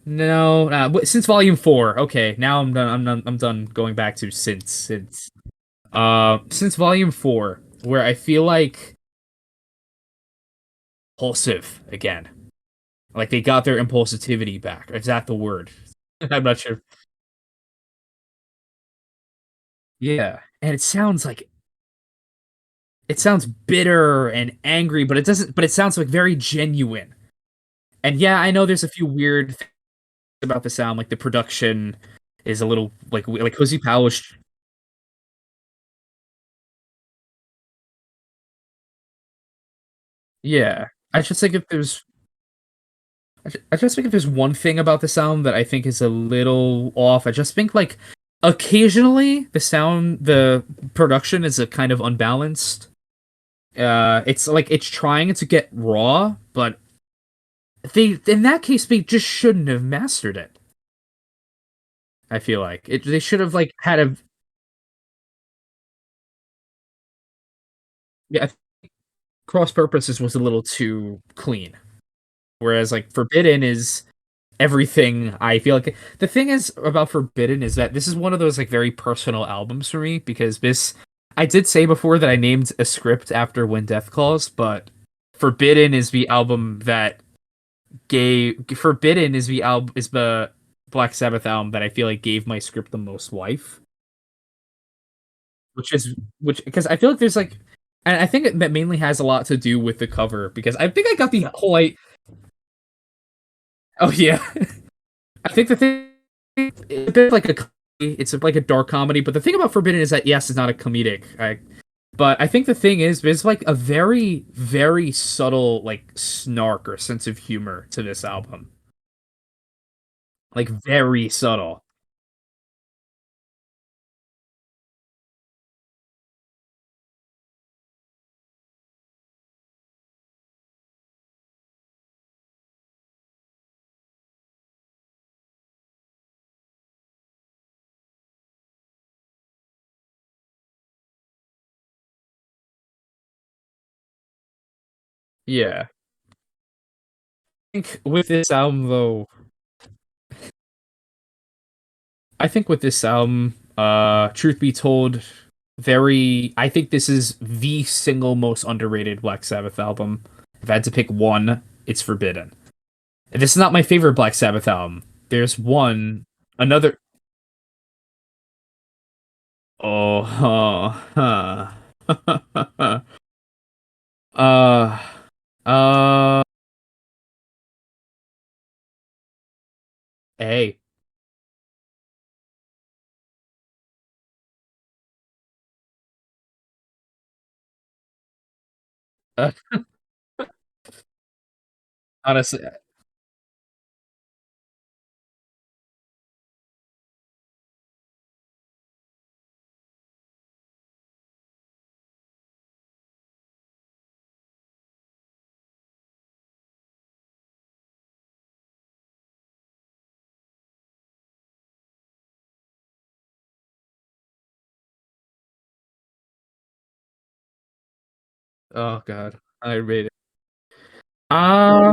no, since Volume 4. Okay, now I'm done. I'm done going back to since Volume 4, where I feel like impulsive again. Like they got their impulsivity back. Is that the word? I'm not sure. Yeah, and it sounds bitter and angry, but it doesn't. But it sounds like very genuine. And yeah, I know there's a few weird things about the sound, like the production is a little like Cozy Powell. Yeah, I just think if there's I just think if there's one thing about the sound that I think is a little off, I just think like occasionally the production is a kind of unbalanced. It's like it's trying to get raw, but they in that case they just shouldn't have mastered it. I feel like they should have like had a yeah. Cross purposes was a little too clean, whereas like Forbidden is everything. I feel like the thing is about Forbidden is that this is one of those like very personal albums for me because this I did say before that I named a script after When Death Calls, but Forbidden is the album that gave Forbidden is the Black Sabbath album that I feel like gave my script the most life, which because I feel like there's like and I think that mainly has a lot to do with the cover because I think I got the whole oh yeah I think the thing it's a bit like a it's like a dark comedy, but the thing about Forbidden is that yes, it's not a comedic. But I think the thing is, there's like a very, very subtle like snark or sense of humor to this album, like very subtle. Yeah, I think with this album though, I think with this album, truth be told, I think this is the single most underrated Black Sabbath album. If I had to pick one, it's Forbidden. This is not my favorite Black Sabbath album. There's one, another. Oh, uh, uh, hey, uh, honestly, oh God, I rate it. Uh,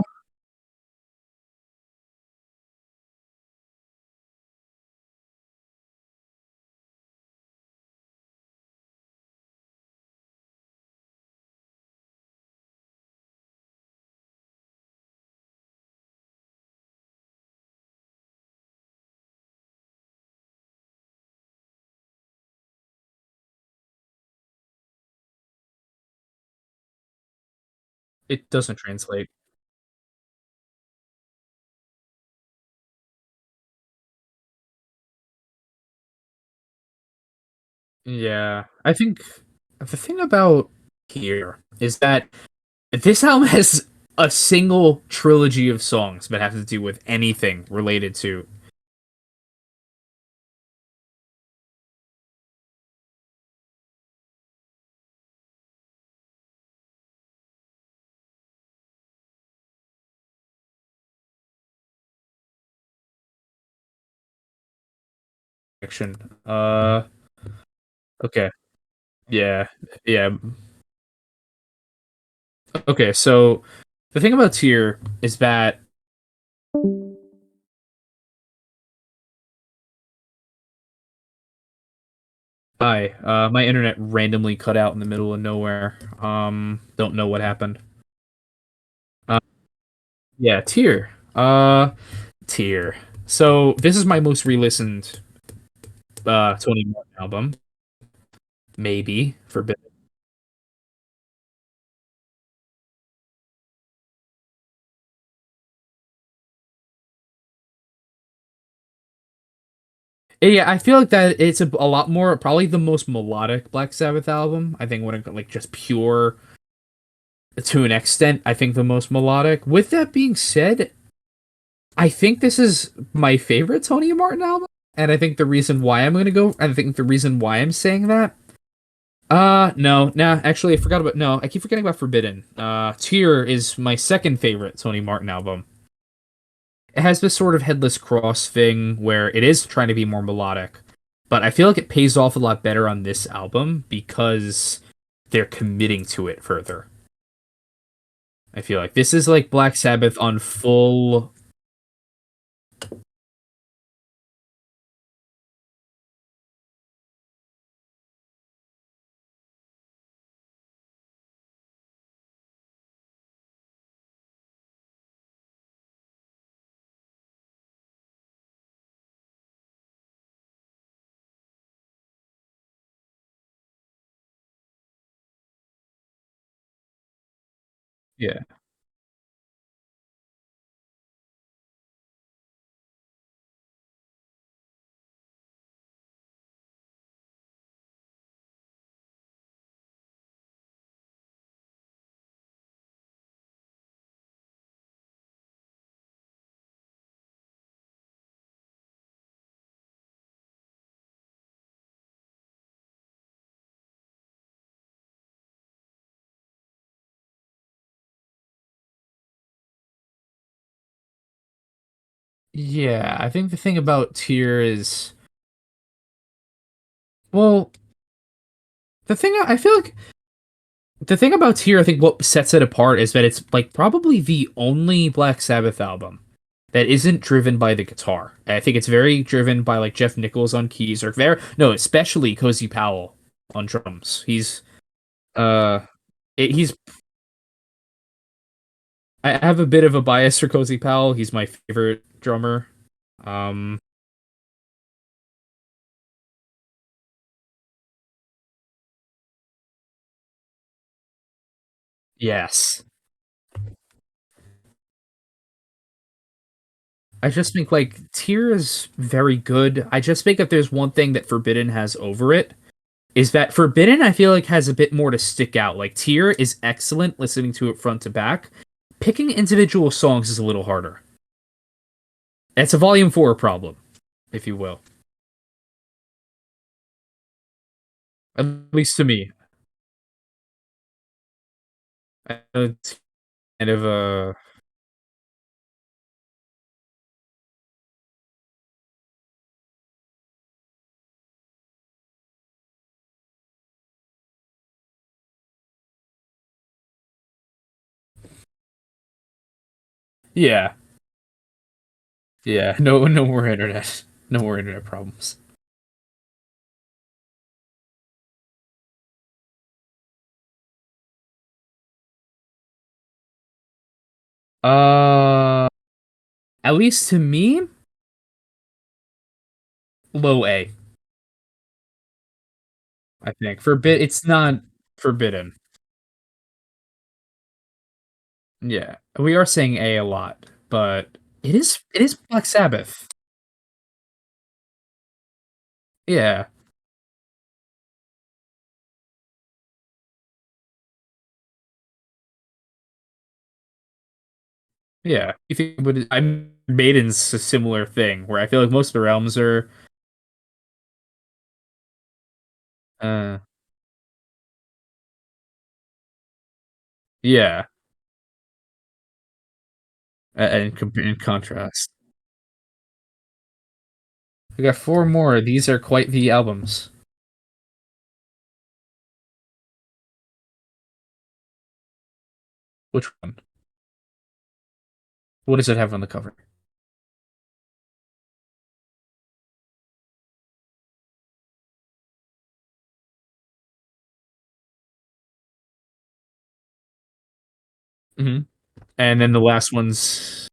it doesn't translate. Yeah, I think the thing about here is that this album has a single trilogy of songs that have to do with anything related to action. Okay, yeah, yeah. Okay, so the thing about Tier is that my internet randomly cut out in the middle of nowhere. Don't know what happened. Uh, yeah, Tier. Tier. So this is my most re-listened Tony Martin album, maybe for bit. Yeah, I feel like that it's a lot more probably the most melodic Black Sabbath album. I think when it like just pure to an extent, I think the most melodic. With that being said, I think this is my favorite Tony Martin album, and I think the reason why I'm gonna go, I think the reason why I'm saying that. No, nah, actually, I forgot about. No, I keep forgetting about Forbidden. Tear is my second favorite Tony Martin album. It has this sort of headless cross thing where it is trying to be more melodic, but I feel like it pays off a lot better on this album because they're committing to it further. I feel like this is like Black Sabbath on full. Yeah. Yeah, I think the thing about Tier is, well, I feel like the thing about Tier, I think what sets it apart is that it's like probably the only Black Sabbath album that isn't driven by the guitar. I think it's very driven by like Jeff Nichols on keys or very no, especially Cozy Powell on drums. Uh he's I have a bit of a bias for Cozy Powell. He's my favorite drummer. Um yes. I just think like Tyr is very good. I just think if there's one thing that Forbidden has over it, is that Forbidden I feel like has a bit more to stick out. Like Tyr is excellent listening to it front to back. Picking individual songs is a little harder. It's a volume 4 problem, if you will. At least to me. It's kind of a yeah. Yeah, no more internet. No more internet problems. Uh at least to me, low A, I think. It's not forbidden. Yeah. We are saying A a lot, but it is Black Sabbath. Yeah. Yeah. You think but I Maiden's a similar thing where I feel like most of the realms are uh yeah, in contrast. We got four more. These are quite the albums. Which one? What does it have on the cover? Hmm. And then the last one's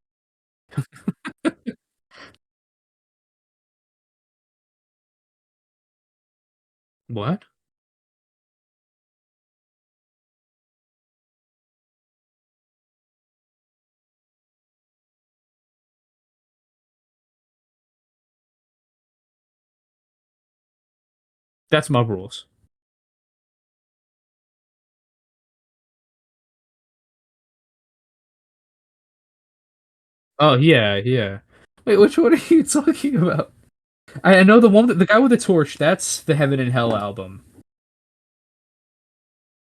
what? That's Mob Rules. Oh yeah, yeah. Wait, which one are you talking about? I know the one that the guy with the torch. That's the Heaven and Hell album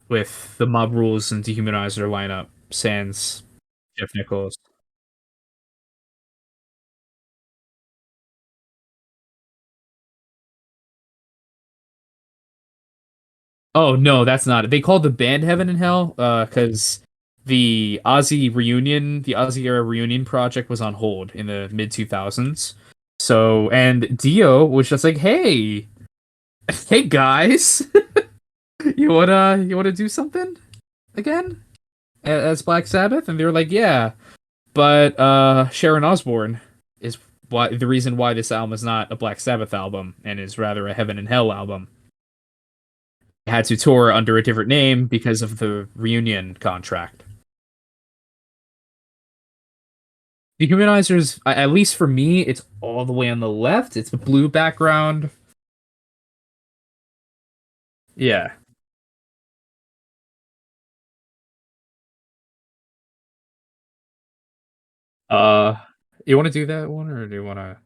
with the Mob Rules and Dehumanizer lineup. Sans Jeff Nichols. Oh no, that's not it. They called the band Heaven and Hell because the Ozzy era reunion project was on hold in the mid 2000s. So and Dio was just like, "Hey, hey guys, you wanna do something again as Black Sabbath?" And they were like, "Yeah." But Sharon Osbourne is why the reason why this album is not a Black Sabbath album and is rather a Heaven and Hell album. It had to tour under a different name because of the reunion contract. Dehumanizers, at least for me, it's all the way on the left. It's a blue background. Yeah. Uh, you want to do that one, or do you want to?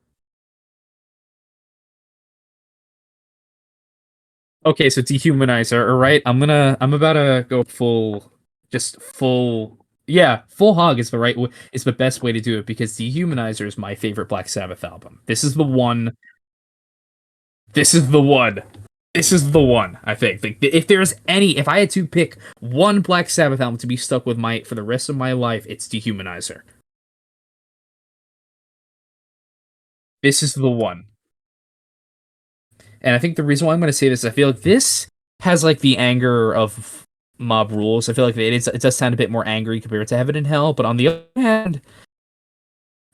Okay, so Dehumanizer. All right, I'm about to go full, just full. Yeah, full hog is the is the best way to do it because Dehumanizer is my favorite Black Sabbath album. This is the one. This is the one. This is the one. I think. Like, if there's any, if I had to pick one Black Sabbath album to be stuck with my for the rest of my life, it's Dehumanizer. This is the one. And I think the reason why I'm going to say this, I feel like this has like the anger of Mob Rules. I feel like it does sound a bit more angry compared to Heaven and Hell, but on the other hand,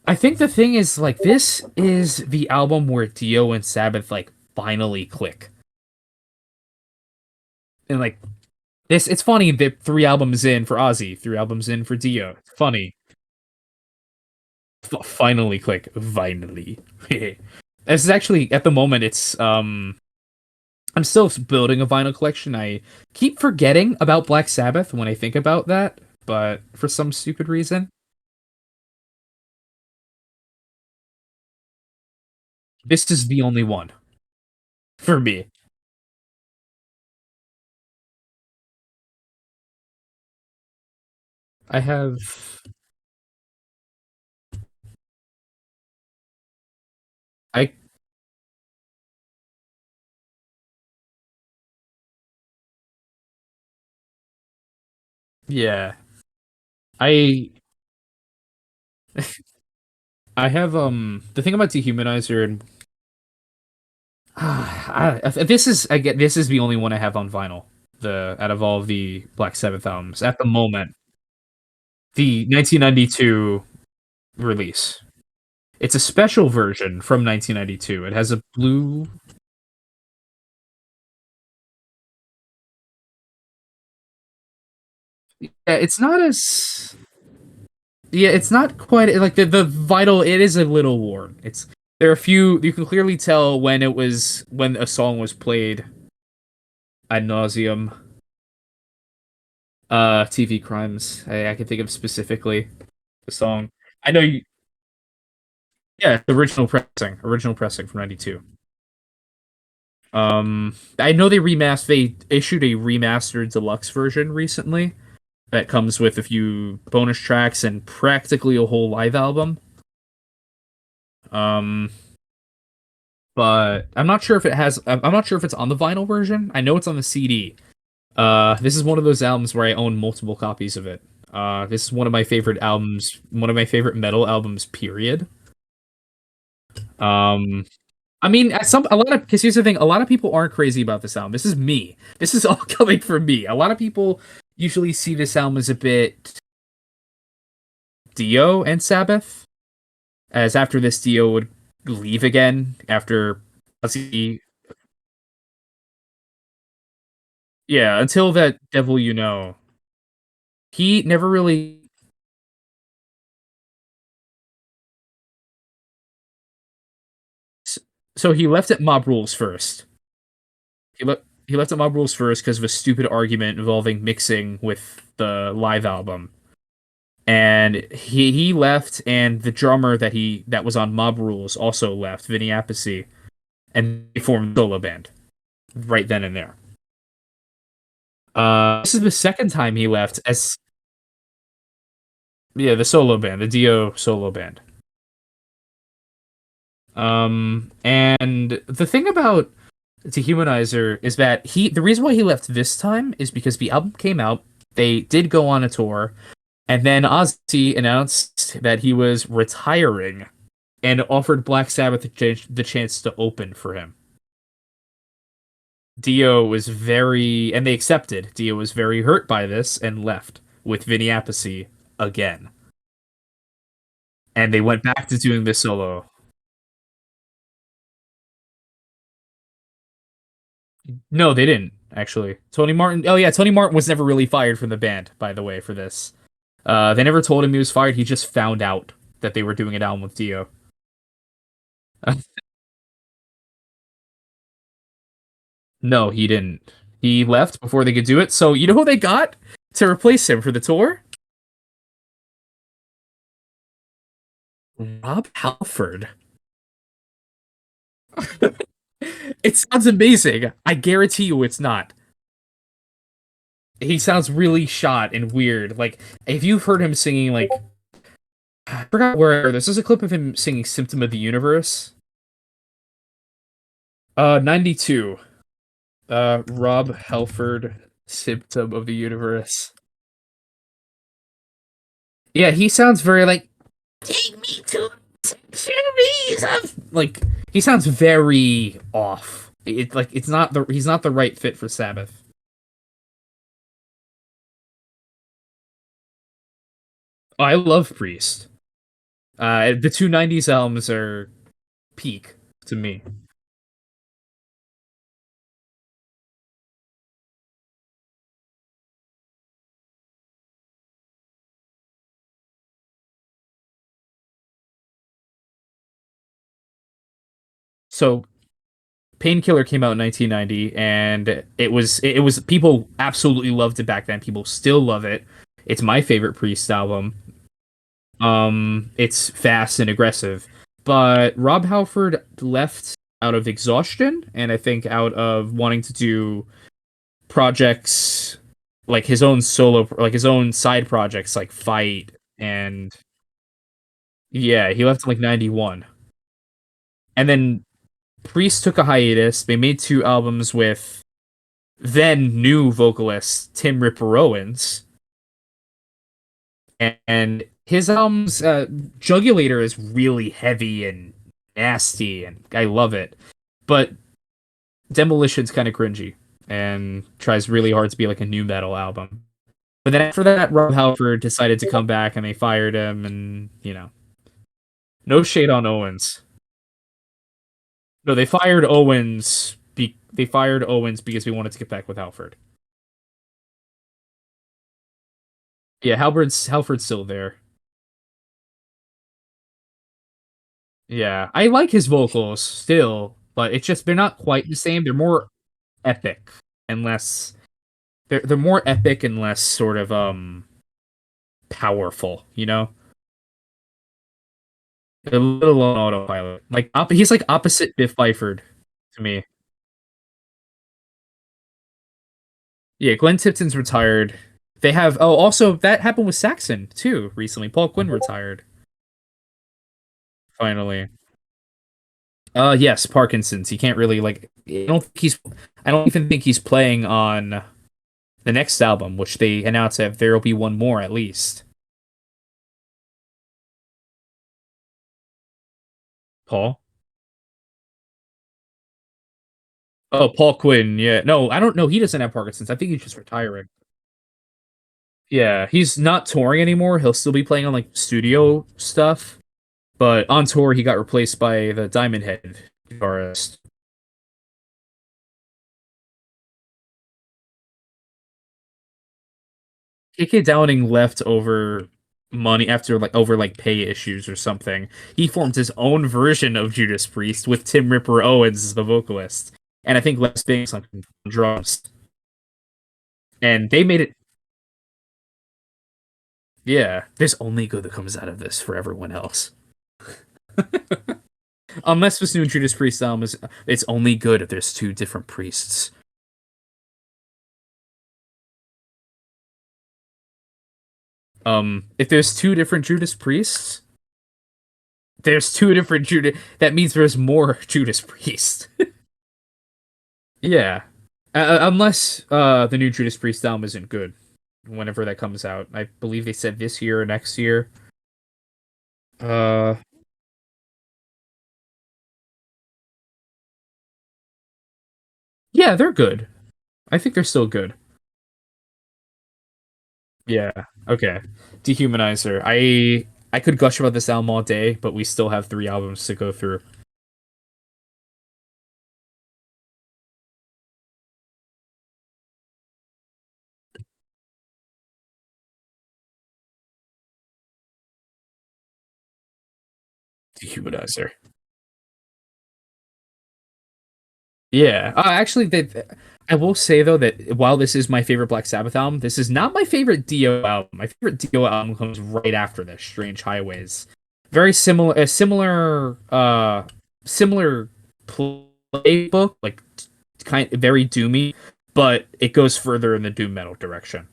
I think the thing is like this is the album where Dio and Sabbath like finally click. And like this, it's funny that 3 albums in for OZZY, 3 albums in for Dio. It's funny. Finally click. Finally. This is actually at the moment it's. I'm still building a vinyl collection. I keep forgetting about Black Sabbath when I think about that, but for some stupid reason, this is the only one for me. I have I yeah. I I have the thing about Dehumanizer and this is I get this is the only one I have on vinyl. The out of all of the Black Sabbath albums at the moment, the 1992 release. It's a special version from 1992. It has a blue. Yeah, it's not as yeah, it's not quite like the vital. It is a little worn. It's there are a few you can clearly tell when it was when a song was played ad nauseum. TV Crimes. I can think of specifically the song. I know you. Yeah, the original pressing from '92. I know they remastered. They issued a remastered deluxe version recently that comes with a few bonus tracks and practically a whole live album. Um, but I'm not sure if it has. I'm not sure if it's on the vinyl version. I know it's on the CD. This is one of those albums where I own multiple copies of it. This is one of my favorite albums, one of my favorite metal albums. Period. Um, I mean, at some a lot of because here's the thing: a lot of people aren't crazy about this album. This is me. This is all coming from me. A lot of people usually see this album as a bit Dio and Sabbath, as after this Dio would leave again after Ozzy. Yeah, until that Devil You Know, he never really. So he left at Mob Rules first. He left at Mob Rules first because of a stupid argument involving mixing with the live album. And he left, and the drummer that was on Mob Rules also left, Vinny Appice, and they formed a solo band right then and there. This is the second time he left as yeah the solo band, the Dio solo band. And the thing about Dehumanizer is that the reason why he left this time is because the album came out, they did go on a tour, and then Ozzy announced that he was retiring and offered Black Sabbath the chance to open for him. Dio was very, and they accepted. Dio was very hurt by this and left with Vinny Appice again. And they went back to doing this solo. No, they didn't, actually. Tony Martin, oh yeah, Tony Martin was never really fired from the band, by the way, for this. They never told him he was fired. He just found out that they were doing an album with Dio. No, he didn't. He left before they could do it. So you know who they got to replace him for the tour? Rob Halford. It sounds amazing. I guarantee you it's not. He sounds really shot and weird. Like if you've heard him singing, like I forgot where this is a clip of him singing "Symptom of the Universe." 92. Rob Halford, "Symptom of the Universe." Yeah, he sounds very like take me to series of like he sounds very off. It's not the he's not the right fit for Sabbath. Oh, I love Priest. The two '90s albums are peak to me. So Painkiller came out in 1990, and it was people absolutely loved it back then. People still love it. It's my favorite Priest album. It's fast and aggressive, but Rob Halford left out of exhaustion, and I think out of wanting to do projects like his own solo, like his own side projects, like Fight, and yeah, he left in like 91. And then Priest took a hiatus. They made two albums with then new vocalist Tim Ripper Owens, and his albums, Jugulator is really heavy and nasty, and I love it. But Demolition's kind of cringy and tries really hard to be like a new metal album. But then after that, Rob Halford decided to come back, and they fired him, and no shade on Owens. No, they fired Owens. They fired Owens because we wanted to get back with Halford. Yeah, Halford's still there. Yeah, I like his vocals still, but it's just they're not quite the same. They're more epic and less. They're more epic and less sort of powerful. They're a little on autopilot. Like he's like opposite Biff Byford to me. Yeah, Glenn Tipton's retired. They have also that happened with Saxon too recently. Paul Quinn retired finally. Yes, Parkinson's. He can't really like. I don't even think he's playing on the next album, which they announced that there will be one more at least. Paul. Oh, Paul Quinn. Yeah. No, I don't know. He doesn't have Parkinson's. I think he's just retiring. Yeah, he's not touring anymore. He'll still be playing on like studio stuff, but on tour he got replaced by the Diamond Head guitarist. KK Downing left over money after like over like pay issues or something. He formed his own version of Judas Priest with Tim Ripper Owens as the vocalist, and I think Les Binks on drums. And they made it. Yeah, there's only good that comes out of this for everyone else. Unless this new Judas Priest album is, it's only good if there's two different priests. If there's two different Judas Priests, there's two different Judas. That means there's more Judas Priest. Yeah, unless the new Judas Priest album isn't good, whenever that comes out. I believe they said this year or next year. Uh, yeah, they're good. I think they're still good. Yeah. Okay. Dehumanizer. I could gush about this album all day, but we still have three albums to go through. Dehumanizer. Yeah. Actually, I will say though that while this is my favorite Black Sabbath album, this is not my favorite Dio album. My favorite Dio album comes right after this, Strange Highways. Very similar, a similar playbook, like kind very doomy, but it goes further in the doom metal direction.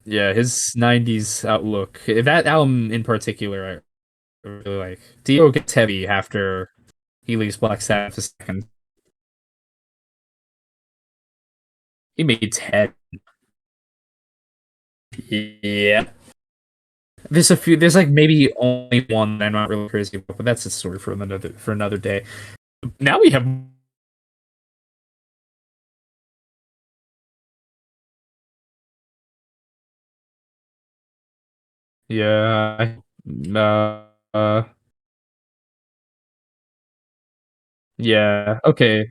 Yeah, his 90s outlook. That album in particular, I really like. Dio gets heavy after he leaves Black Sabbath a second. He made 10. Yeah. There's a few. There's like maybe only one that I'm not really crazy about, but that's a story for another day. Now we have. Yeah. Yeah. Okay.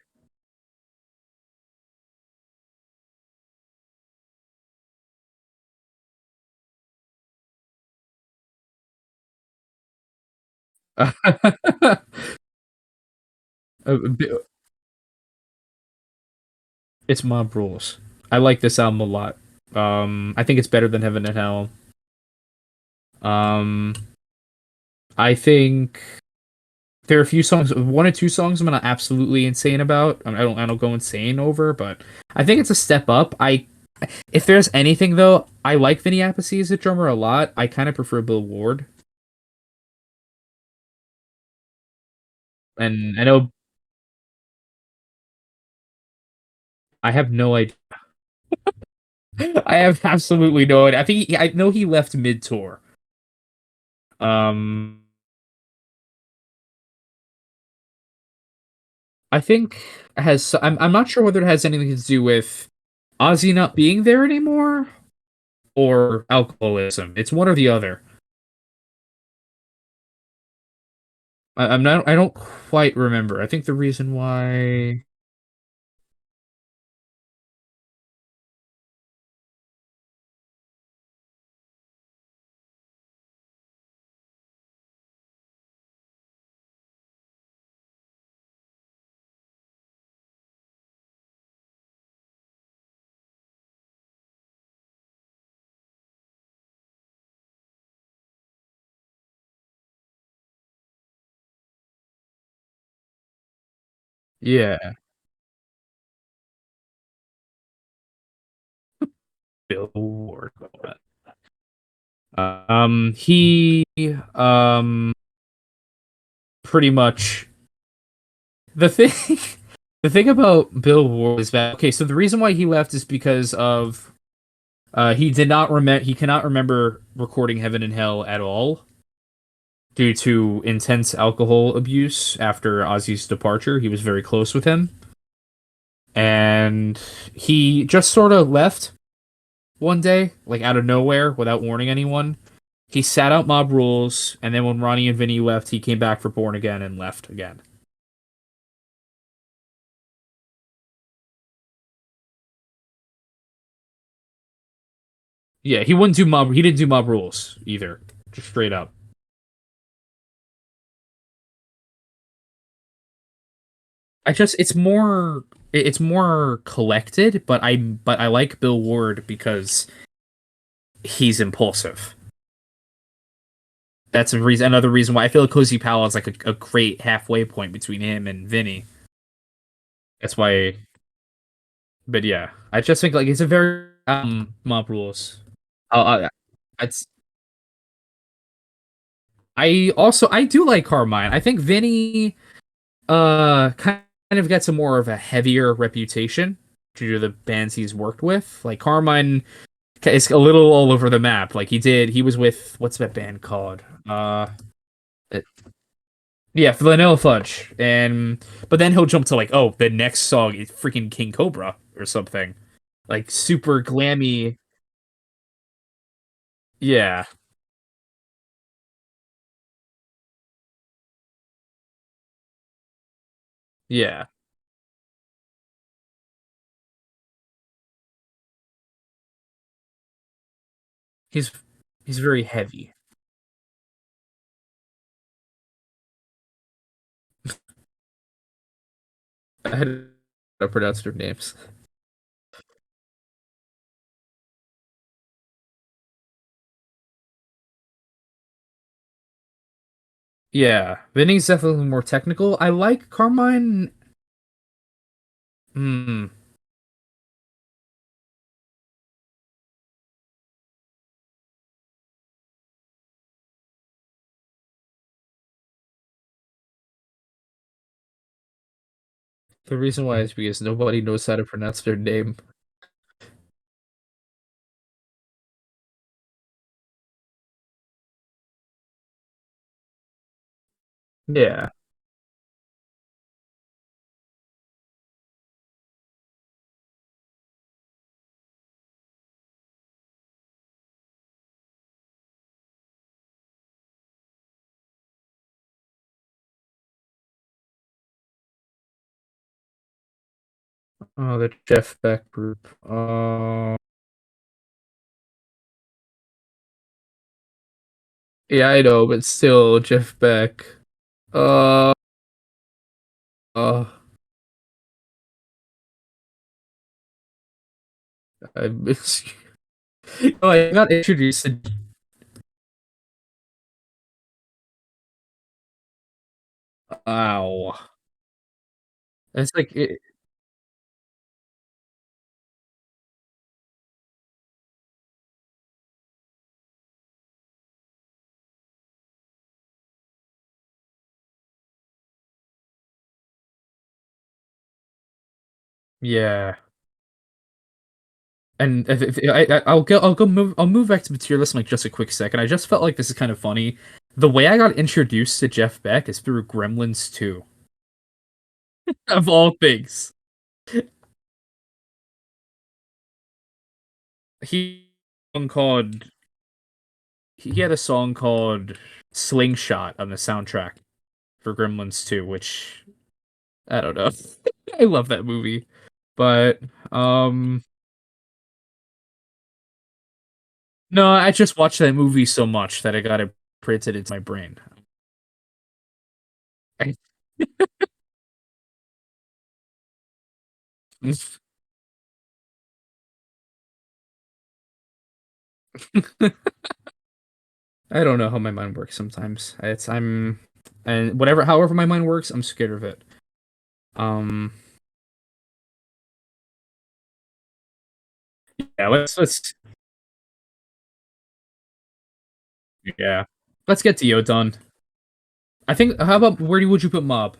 It's Mob Rules. I like this album a lot. I think it's better than Heaven and Hell. Um, I think there are a few songs, one or two songs I'm not absolutely insane about. I don't go insane over, but I think it's a step up. If there's anything though, I like Vinny Appice as a drummer a lot. I kind of prefer Bill Ward, and I know I have no idea. I have absolutely no idea. I know he left mid tour. Um, I think has I'm not sure whether it has anything to do with Ozzy not being there anymore or alcoholism. It's one or the other. I'm not. I don't quite remember. I think the reason why. Yeah, Bill Ward. He pretty much the thing. The thing about Bill Ward is that okay. So the reason why he left is because of he did not remember. He cannot remember recording Heaven and Hell at all due to intense alcohol abuse after Ozzy's departure. He was very close with him, and he just sort of left one day, like out of nowhere, without warning anyone. He sat out Mob Rules, and then when Ronnie and Vinny left, he came back for Born Again and left again. Yeah, he wouldn't do Mob. He didn't do Mob Rules either, just straight up. It's more collected, but I like Bill Ward because he's impulsive. That's another reason why I feel like Cozy Powell is like a great halfway point between him and Vinny. That's why, but yeah, I just think like it's a very Mob Rules. Uh, it's I do like Carmine. I think Vinny kind of gets a more of a heavier reputation due to the bands he's worked with. Like Carmine is a little all over the map. Like he was with what's that band called? It- yeah, Vanilla Fudge. And but then he'll jump to like, oh, the next song is freaking King Cobra or something. Like super glammy. Yeah. Yeah. He's he's very heavy. I had to pronounce their names. Yeah, Vinny's definitely more technical. I like Carmine. Hmm. The reason why is because nobody knows how to pronounce their name. Yeah. Oh, the Jeff Beck group. Yeah, I know, but still, Jeff Beck. Uh, uh, I miss you. Oh, I got introduced to. Wow. It's like, yeah. And I'll move back to the tier list in like just a quick second. I just felt like this is kind of funny. The way I got introduced to Jeff Beck is through Gremlins 2, of all things. He song called he had a song called Slingshot on the soundtrack for Gremlins 2, which I don't know. I love that movie. But no, I just watched that movie so much that I got it printed into my brain. I, I don't know how my mind works sometimes. It's I'm and whatever however my mind works, I'm scared of it. Um yeah, let's yeah. Let's get Dio done. I think how about would you put Mob?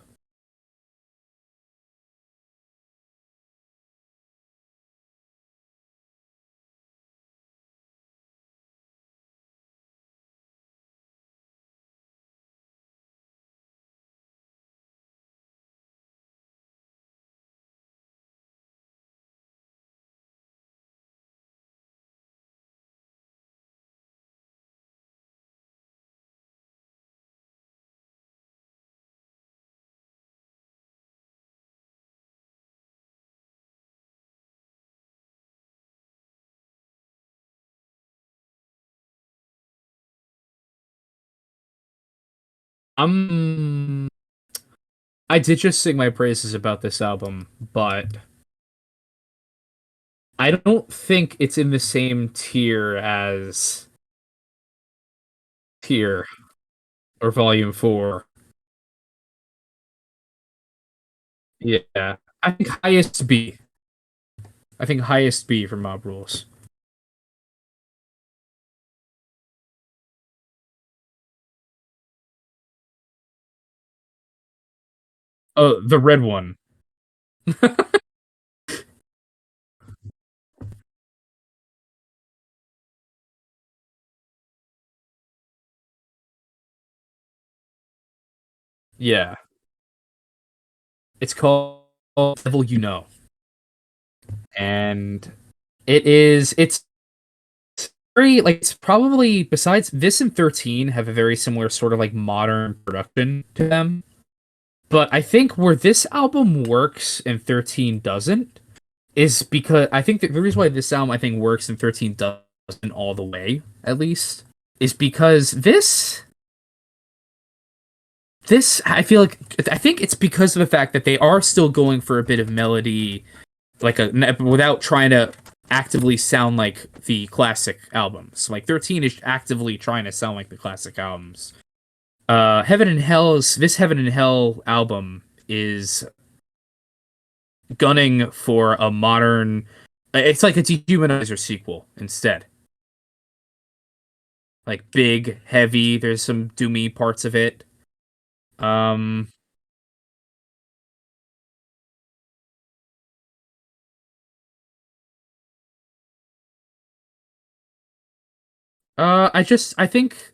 I'm I did just sing my praises about this album, but I don't think it's in the same tier as Tier or Volume 4. Yeah. I think highest B. I think highest B for Mob Rules. Oh, the red one. Yeah. It's called Devil You Know. And it's very like it's probably besides this and 13 have a very similar sort of like modern production to them. But I think where this album works and 13 doesn't is because I think that the reason why this album I think works and 13 doesn't all the way, at least, is because this I feel like I think it's because of the fact that they are still going for a bit of melody like a without trying to actively sound like the classic albums. Like 13 is actively trying to sound like the classic albums. Heaven and Hell's this Heaven and Hell album is gunning for a modern. It's like a Dehumanizer sequel instead. Like big, heavy. There's some doomy parts of it. Um, I think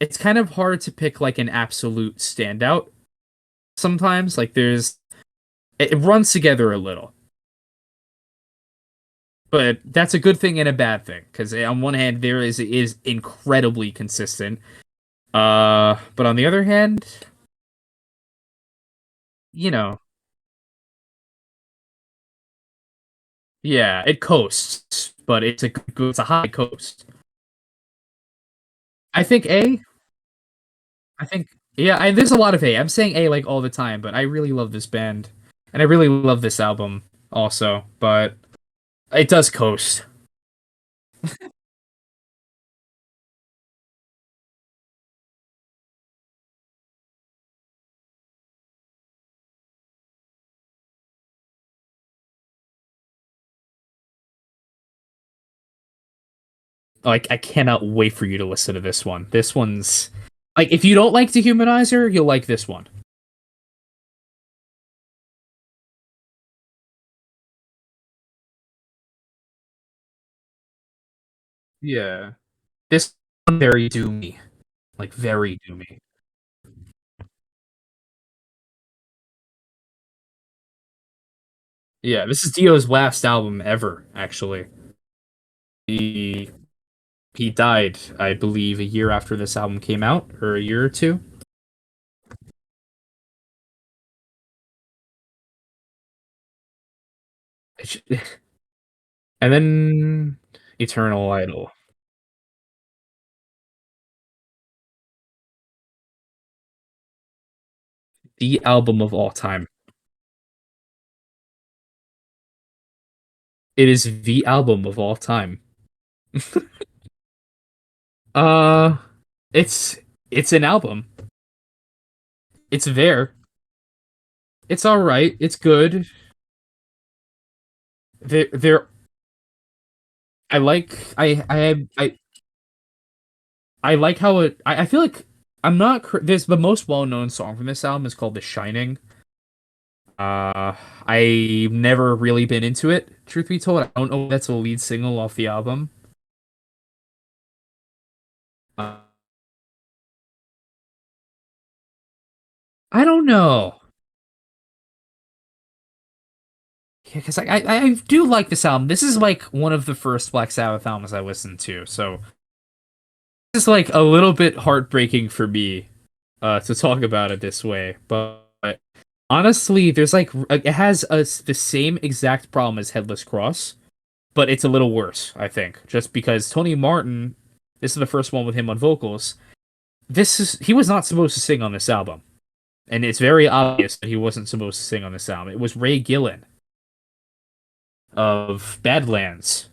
it's kind of hard to pick like an absolute standout sometimes. Like it runs together a little, but that's a good thing and a bad thing because on one hand there is it is incredibly consistent. But on the other hand, you know, yeah, it coasts, but it's a high coast. I think A. I think yeah, there's a lot of A. I'm saying A like all the time, but I really love this band, and I really love this album also. But it does coast. Like I cannot wait for you to listen to this one. This one's like if you don't like Dehumanizer, you'll like this one. Yeah. This one very doomy. Like very doomy. Yeah, this is Dio's last album ever, actually. He he died, I believe, a year after this album came out, or a year or two. And then Eternal Idol, the album of all time. It is the album of all time. Uh, it's it's an album. It's there. It's all right. It's good. There. I like how it. I feel like I'm not. There's the most well known song from this album is called "The Shining." I've never really been into it. Truth be told, I don't know if that's a lead single off the album. Uh, I don't know. Yeah, because I do like this album. This is like one of the first Black Sabbath albums I listened to, so it's like a little bit heartbreaking for me to talk about it this way. But honestly, there's like it has the same exact problem as Headless Cross, but it's a little worse, I think, just because Tony Martin, this is the first one with him on vocals. He was not supposed to sing on this album, and it's very obvious that he wasn't supposed to sing on this album. It was Ray Gillen of Badlands,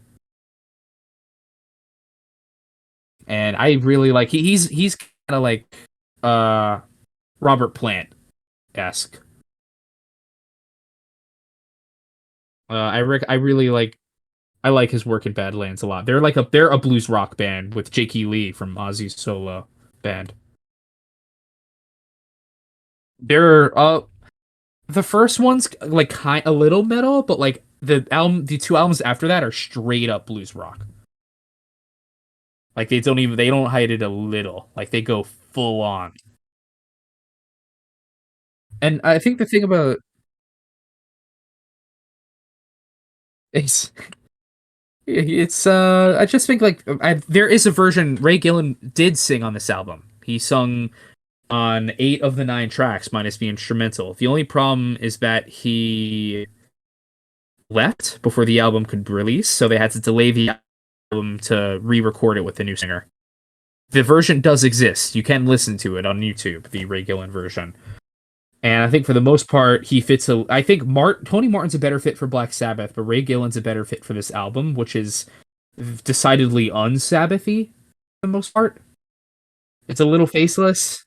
and I really like he's kind of like uh Robert Plant esque. I really like I like his work in Badlands a lot. They're a blues rock band with Jakey Lee from OZZY's solo band. They're the first one's like kind a little metal, but like the two albums after that are straight up blues rock. Like they don't hide it a little. Like they go full on. And I think the thing about it's I just think like there is a version Ray Gillen did sing on this album. He sung on 8 of the 9 tracks minus the instrumental. The only problem is that he left before the album could release, so they had to delay the album to re-record it with the new singer. The version does exist. You can listen to it on YouTube, the Ray Gillen version. And I think for the most part, he fits a. I think Tony Martin's a better fit for Black Sabbath, but Ray Gillen's a better fit for this album, which is decidedly unsabbathy for the most part. It's a little faceless.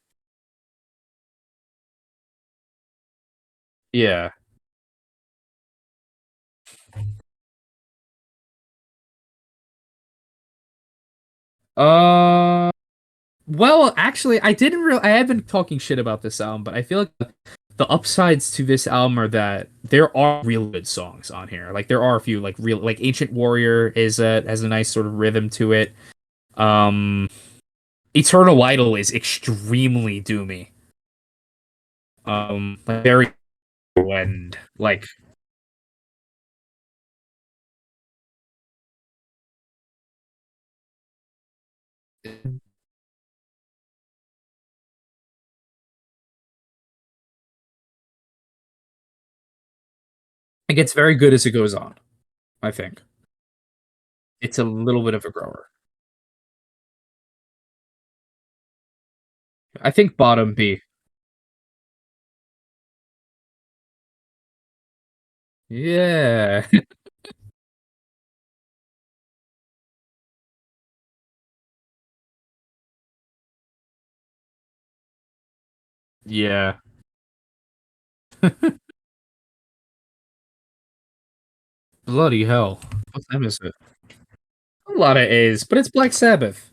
Yeah. Uh, well, actually, I have been talking shit about this album, but I feel like the upsides to this album are that there are real good songs on here. Like there are a few like real like Ancient Warrior is has a nice sort of rhythm to it. Um, Eternal Idol is extremely doomy. Like very and like it gets very good as it goes on. I think it's a little bit of a grower. I think bottom B. Yeah. Yeah. Bloody hell. What time is it? A lot of A's, but it's Black Sabbath.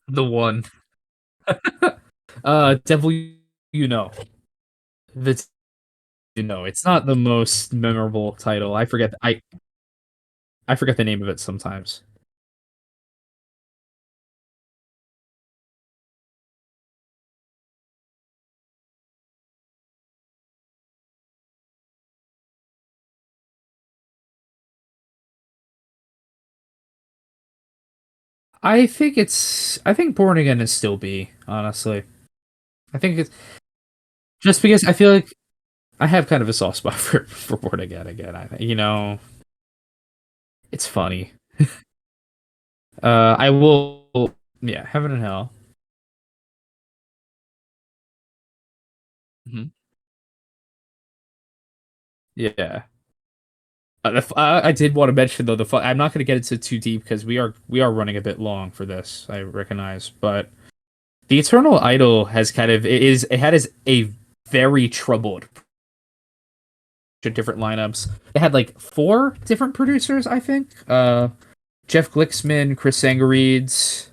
The one. Devil You Know. That's it's not the most memorable title. I forget the name of it sometimes. I think Born Again is still B, honestly. I think it's just because I feel like I have kind of a soft spot for Born Again. It's funny. I will yeah, Heaven and Hell. Mhm. Yeah. I did want to mention though I'm not going to get into too deep because we are running a bit long for this. I recognize, but the Eternal Idol has kind of it had is a very troubled different lineups. It had like four different producers, I think. Jeff Glicksman, Chris Sangarides.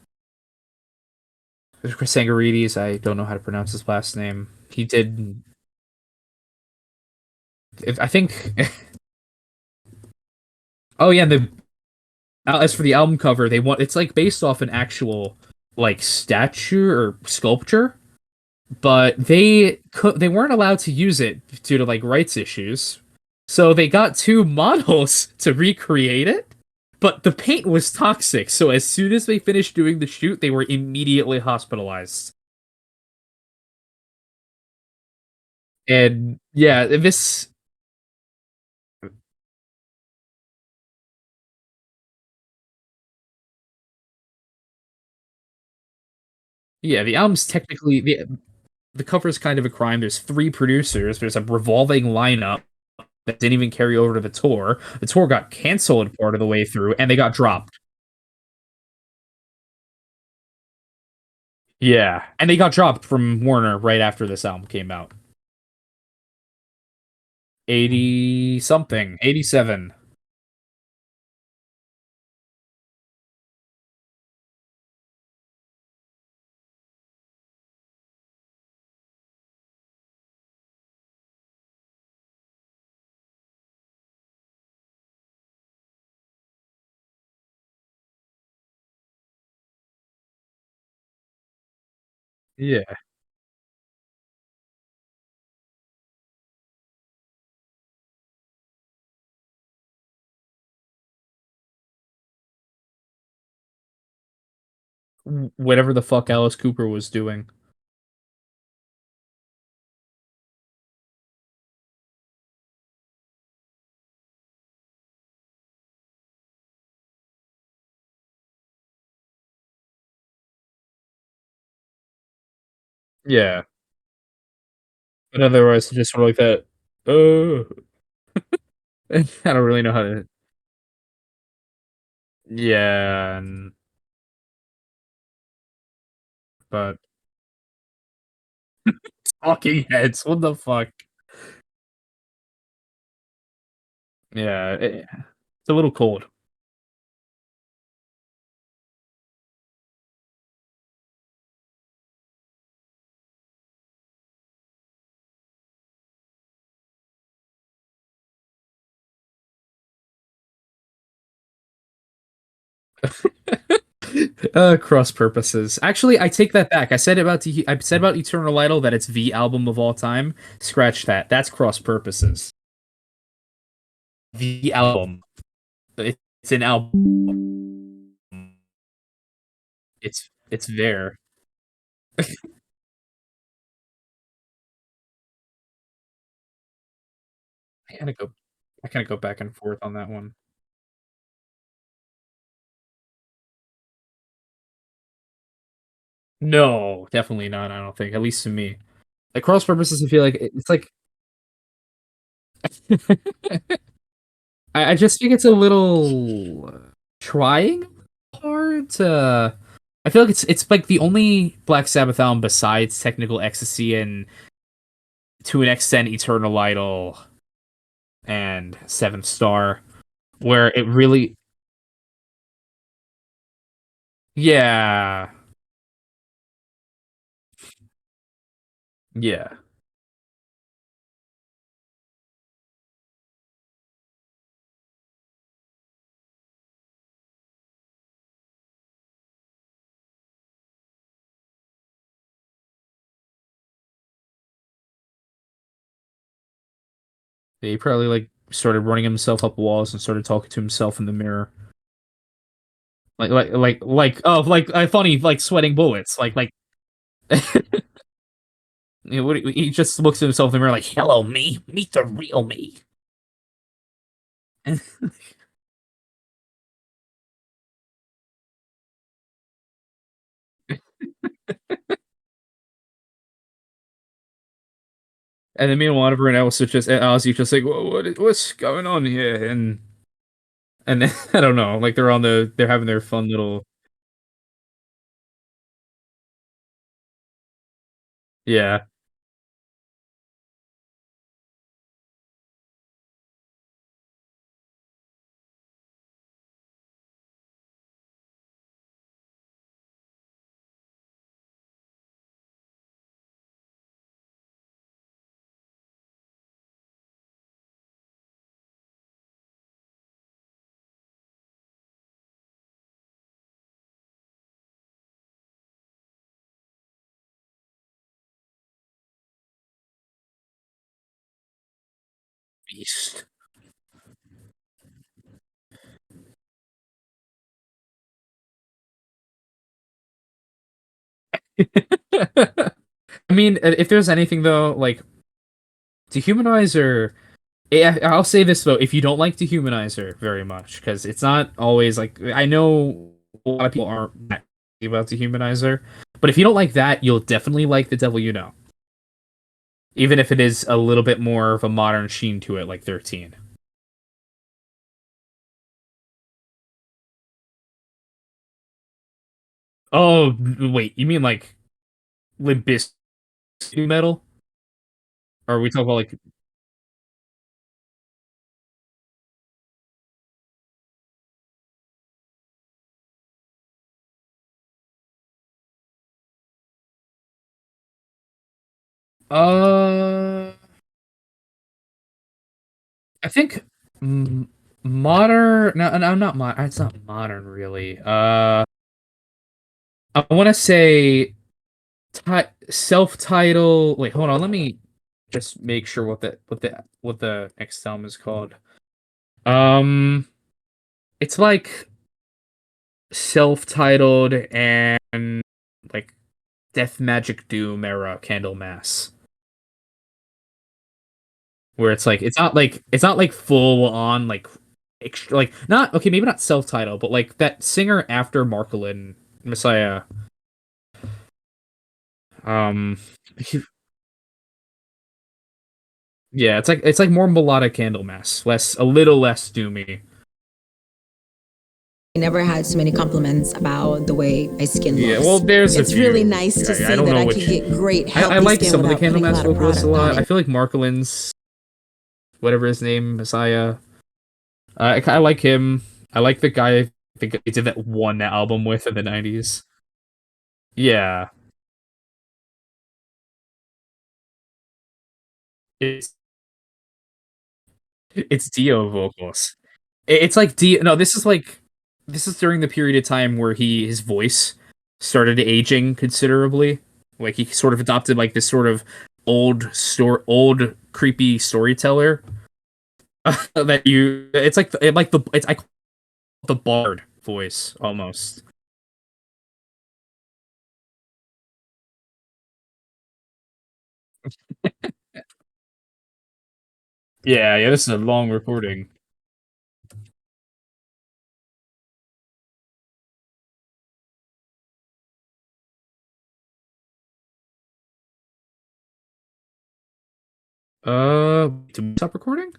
I don't know how to pronounce his last name. He did. I think. Oh yeah, the as for the album cover, they want it's like based off an actual like statue or sculpture, but they weren't allowed to use it due to like rights issues. So they got two models to recreate it, but the paint was toxic. So as soon as they finished doing the shoot, they were immediately hospitalized. And yeah, this yeah, the album's technically the cover is kind of a crime. There's three producers. There's a revolving lineup that didn't even carry over to the tour. The tour got canceled part of the way through, and they got dropped. Yeah, and they got dropped from Warner right after this album came out. 80 something, 87. Yeah. Whatever the fuck Alice Cooper was doing. Yeah. But otherwise, it's just sort of like that, "Oh." I don't really know how to. Yeah, and but talking heads, what the fuck? Yeah, it's a little cold. Cross purposes. Actually, I take that back. I said about Eternal Idol that it's the album of all time. Scratch that. That's cross purposes. The album. It's an album. It's there. I gotta go. I kind of go back and forth on that one. No, definitely not. I don't think. At least to me, like cross purposes. I feel like it's like I just think it's a little trying hard to. I feel like it's like the only Black Sabbath album besides Technical Ecstasy and to an extent Eternal Idol and Seventh Star, where it really, yeah, yeah, he probably like started running himself up walls and started talking to himself in the mirror, oh like funny like sweating bullets like you know, he just looks at himself in the mirror like hello me, meet the real me. And then meanwhile everyone else is just Ozzy just like what's going on here and then, I don't know like they're having their fun little yeah. Beast. I mean, if there's anything though, like Dehumanizer, I'll say this though, if you don't like Dehumanizer very much, because it's not always like I know a lot of people aren't that crazy about Dehumanizer, but if you don't like that, you'll definitely like The Devil You Know, even if it is a little bit more of a modern sheen to it, like 13. Oh wait, you mean like Limp Bizkit metal? Or are we talking about like uh? I think m modern. No, no, not modern. It's not modern, really. I want to say self-title. Wait, hold on. Let me just make sure what the next album is called. Um, it's like self-titled and like Death Magic Doom era Candlemass, where it's not like full on like like not okay, maybe not self-titled, but like that singer after Markolin Messiah. Um, yeah, it's like more melodic Candlemass, less a little less doomy. I never had so many compliments about the way my skin Yeah, well, looks. there's a It's really few. nice to I see don't that know I can which. get great, I healthy like skin some of the without putting a Candlemass lot of vocalists a product on lot. I it. feel like Markolin's whatever his name, Messiah. I like him. I like the guy. I think he did that one album with in the '90s. Yeah, it's it's Dio vocals. It's like Dio. No, this is during the period of time where his voice started aging considerably. Like he sort of adopted like this sort of old creepy storyteller that you. It's like it's I call it the bard voice almost. Yeah, yeah. This is a long recording. Did we stop recording?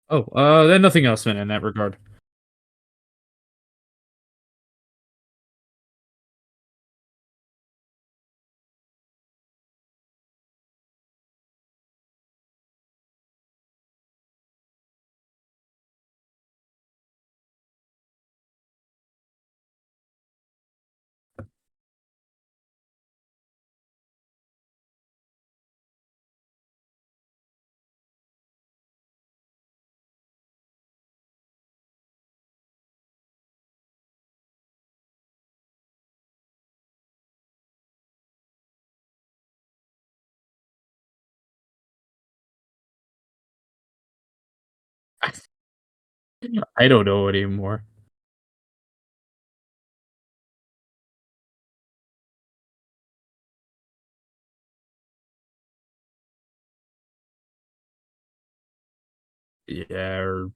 Oh, then nothing else in that regard. I don't know anymore. Yeah.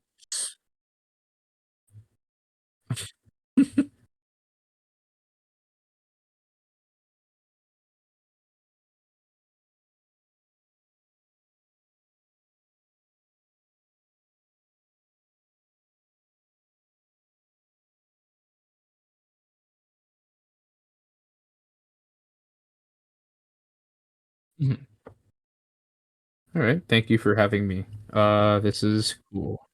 Mhm. All right. Thank you for having me. This is cool.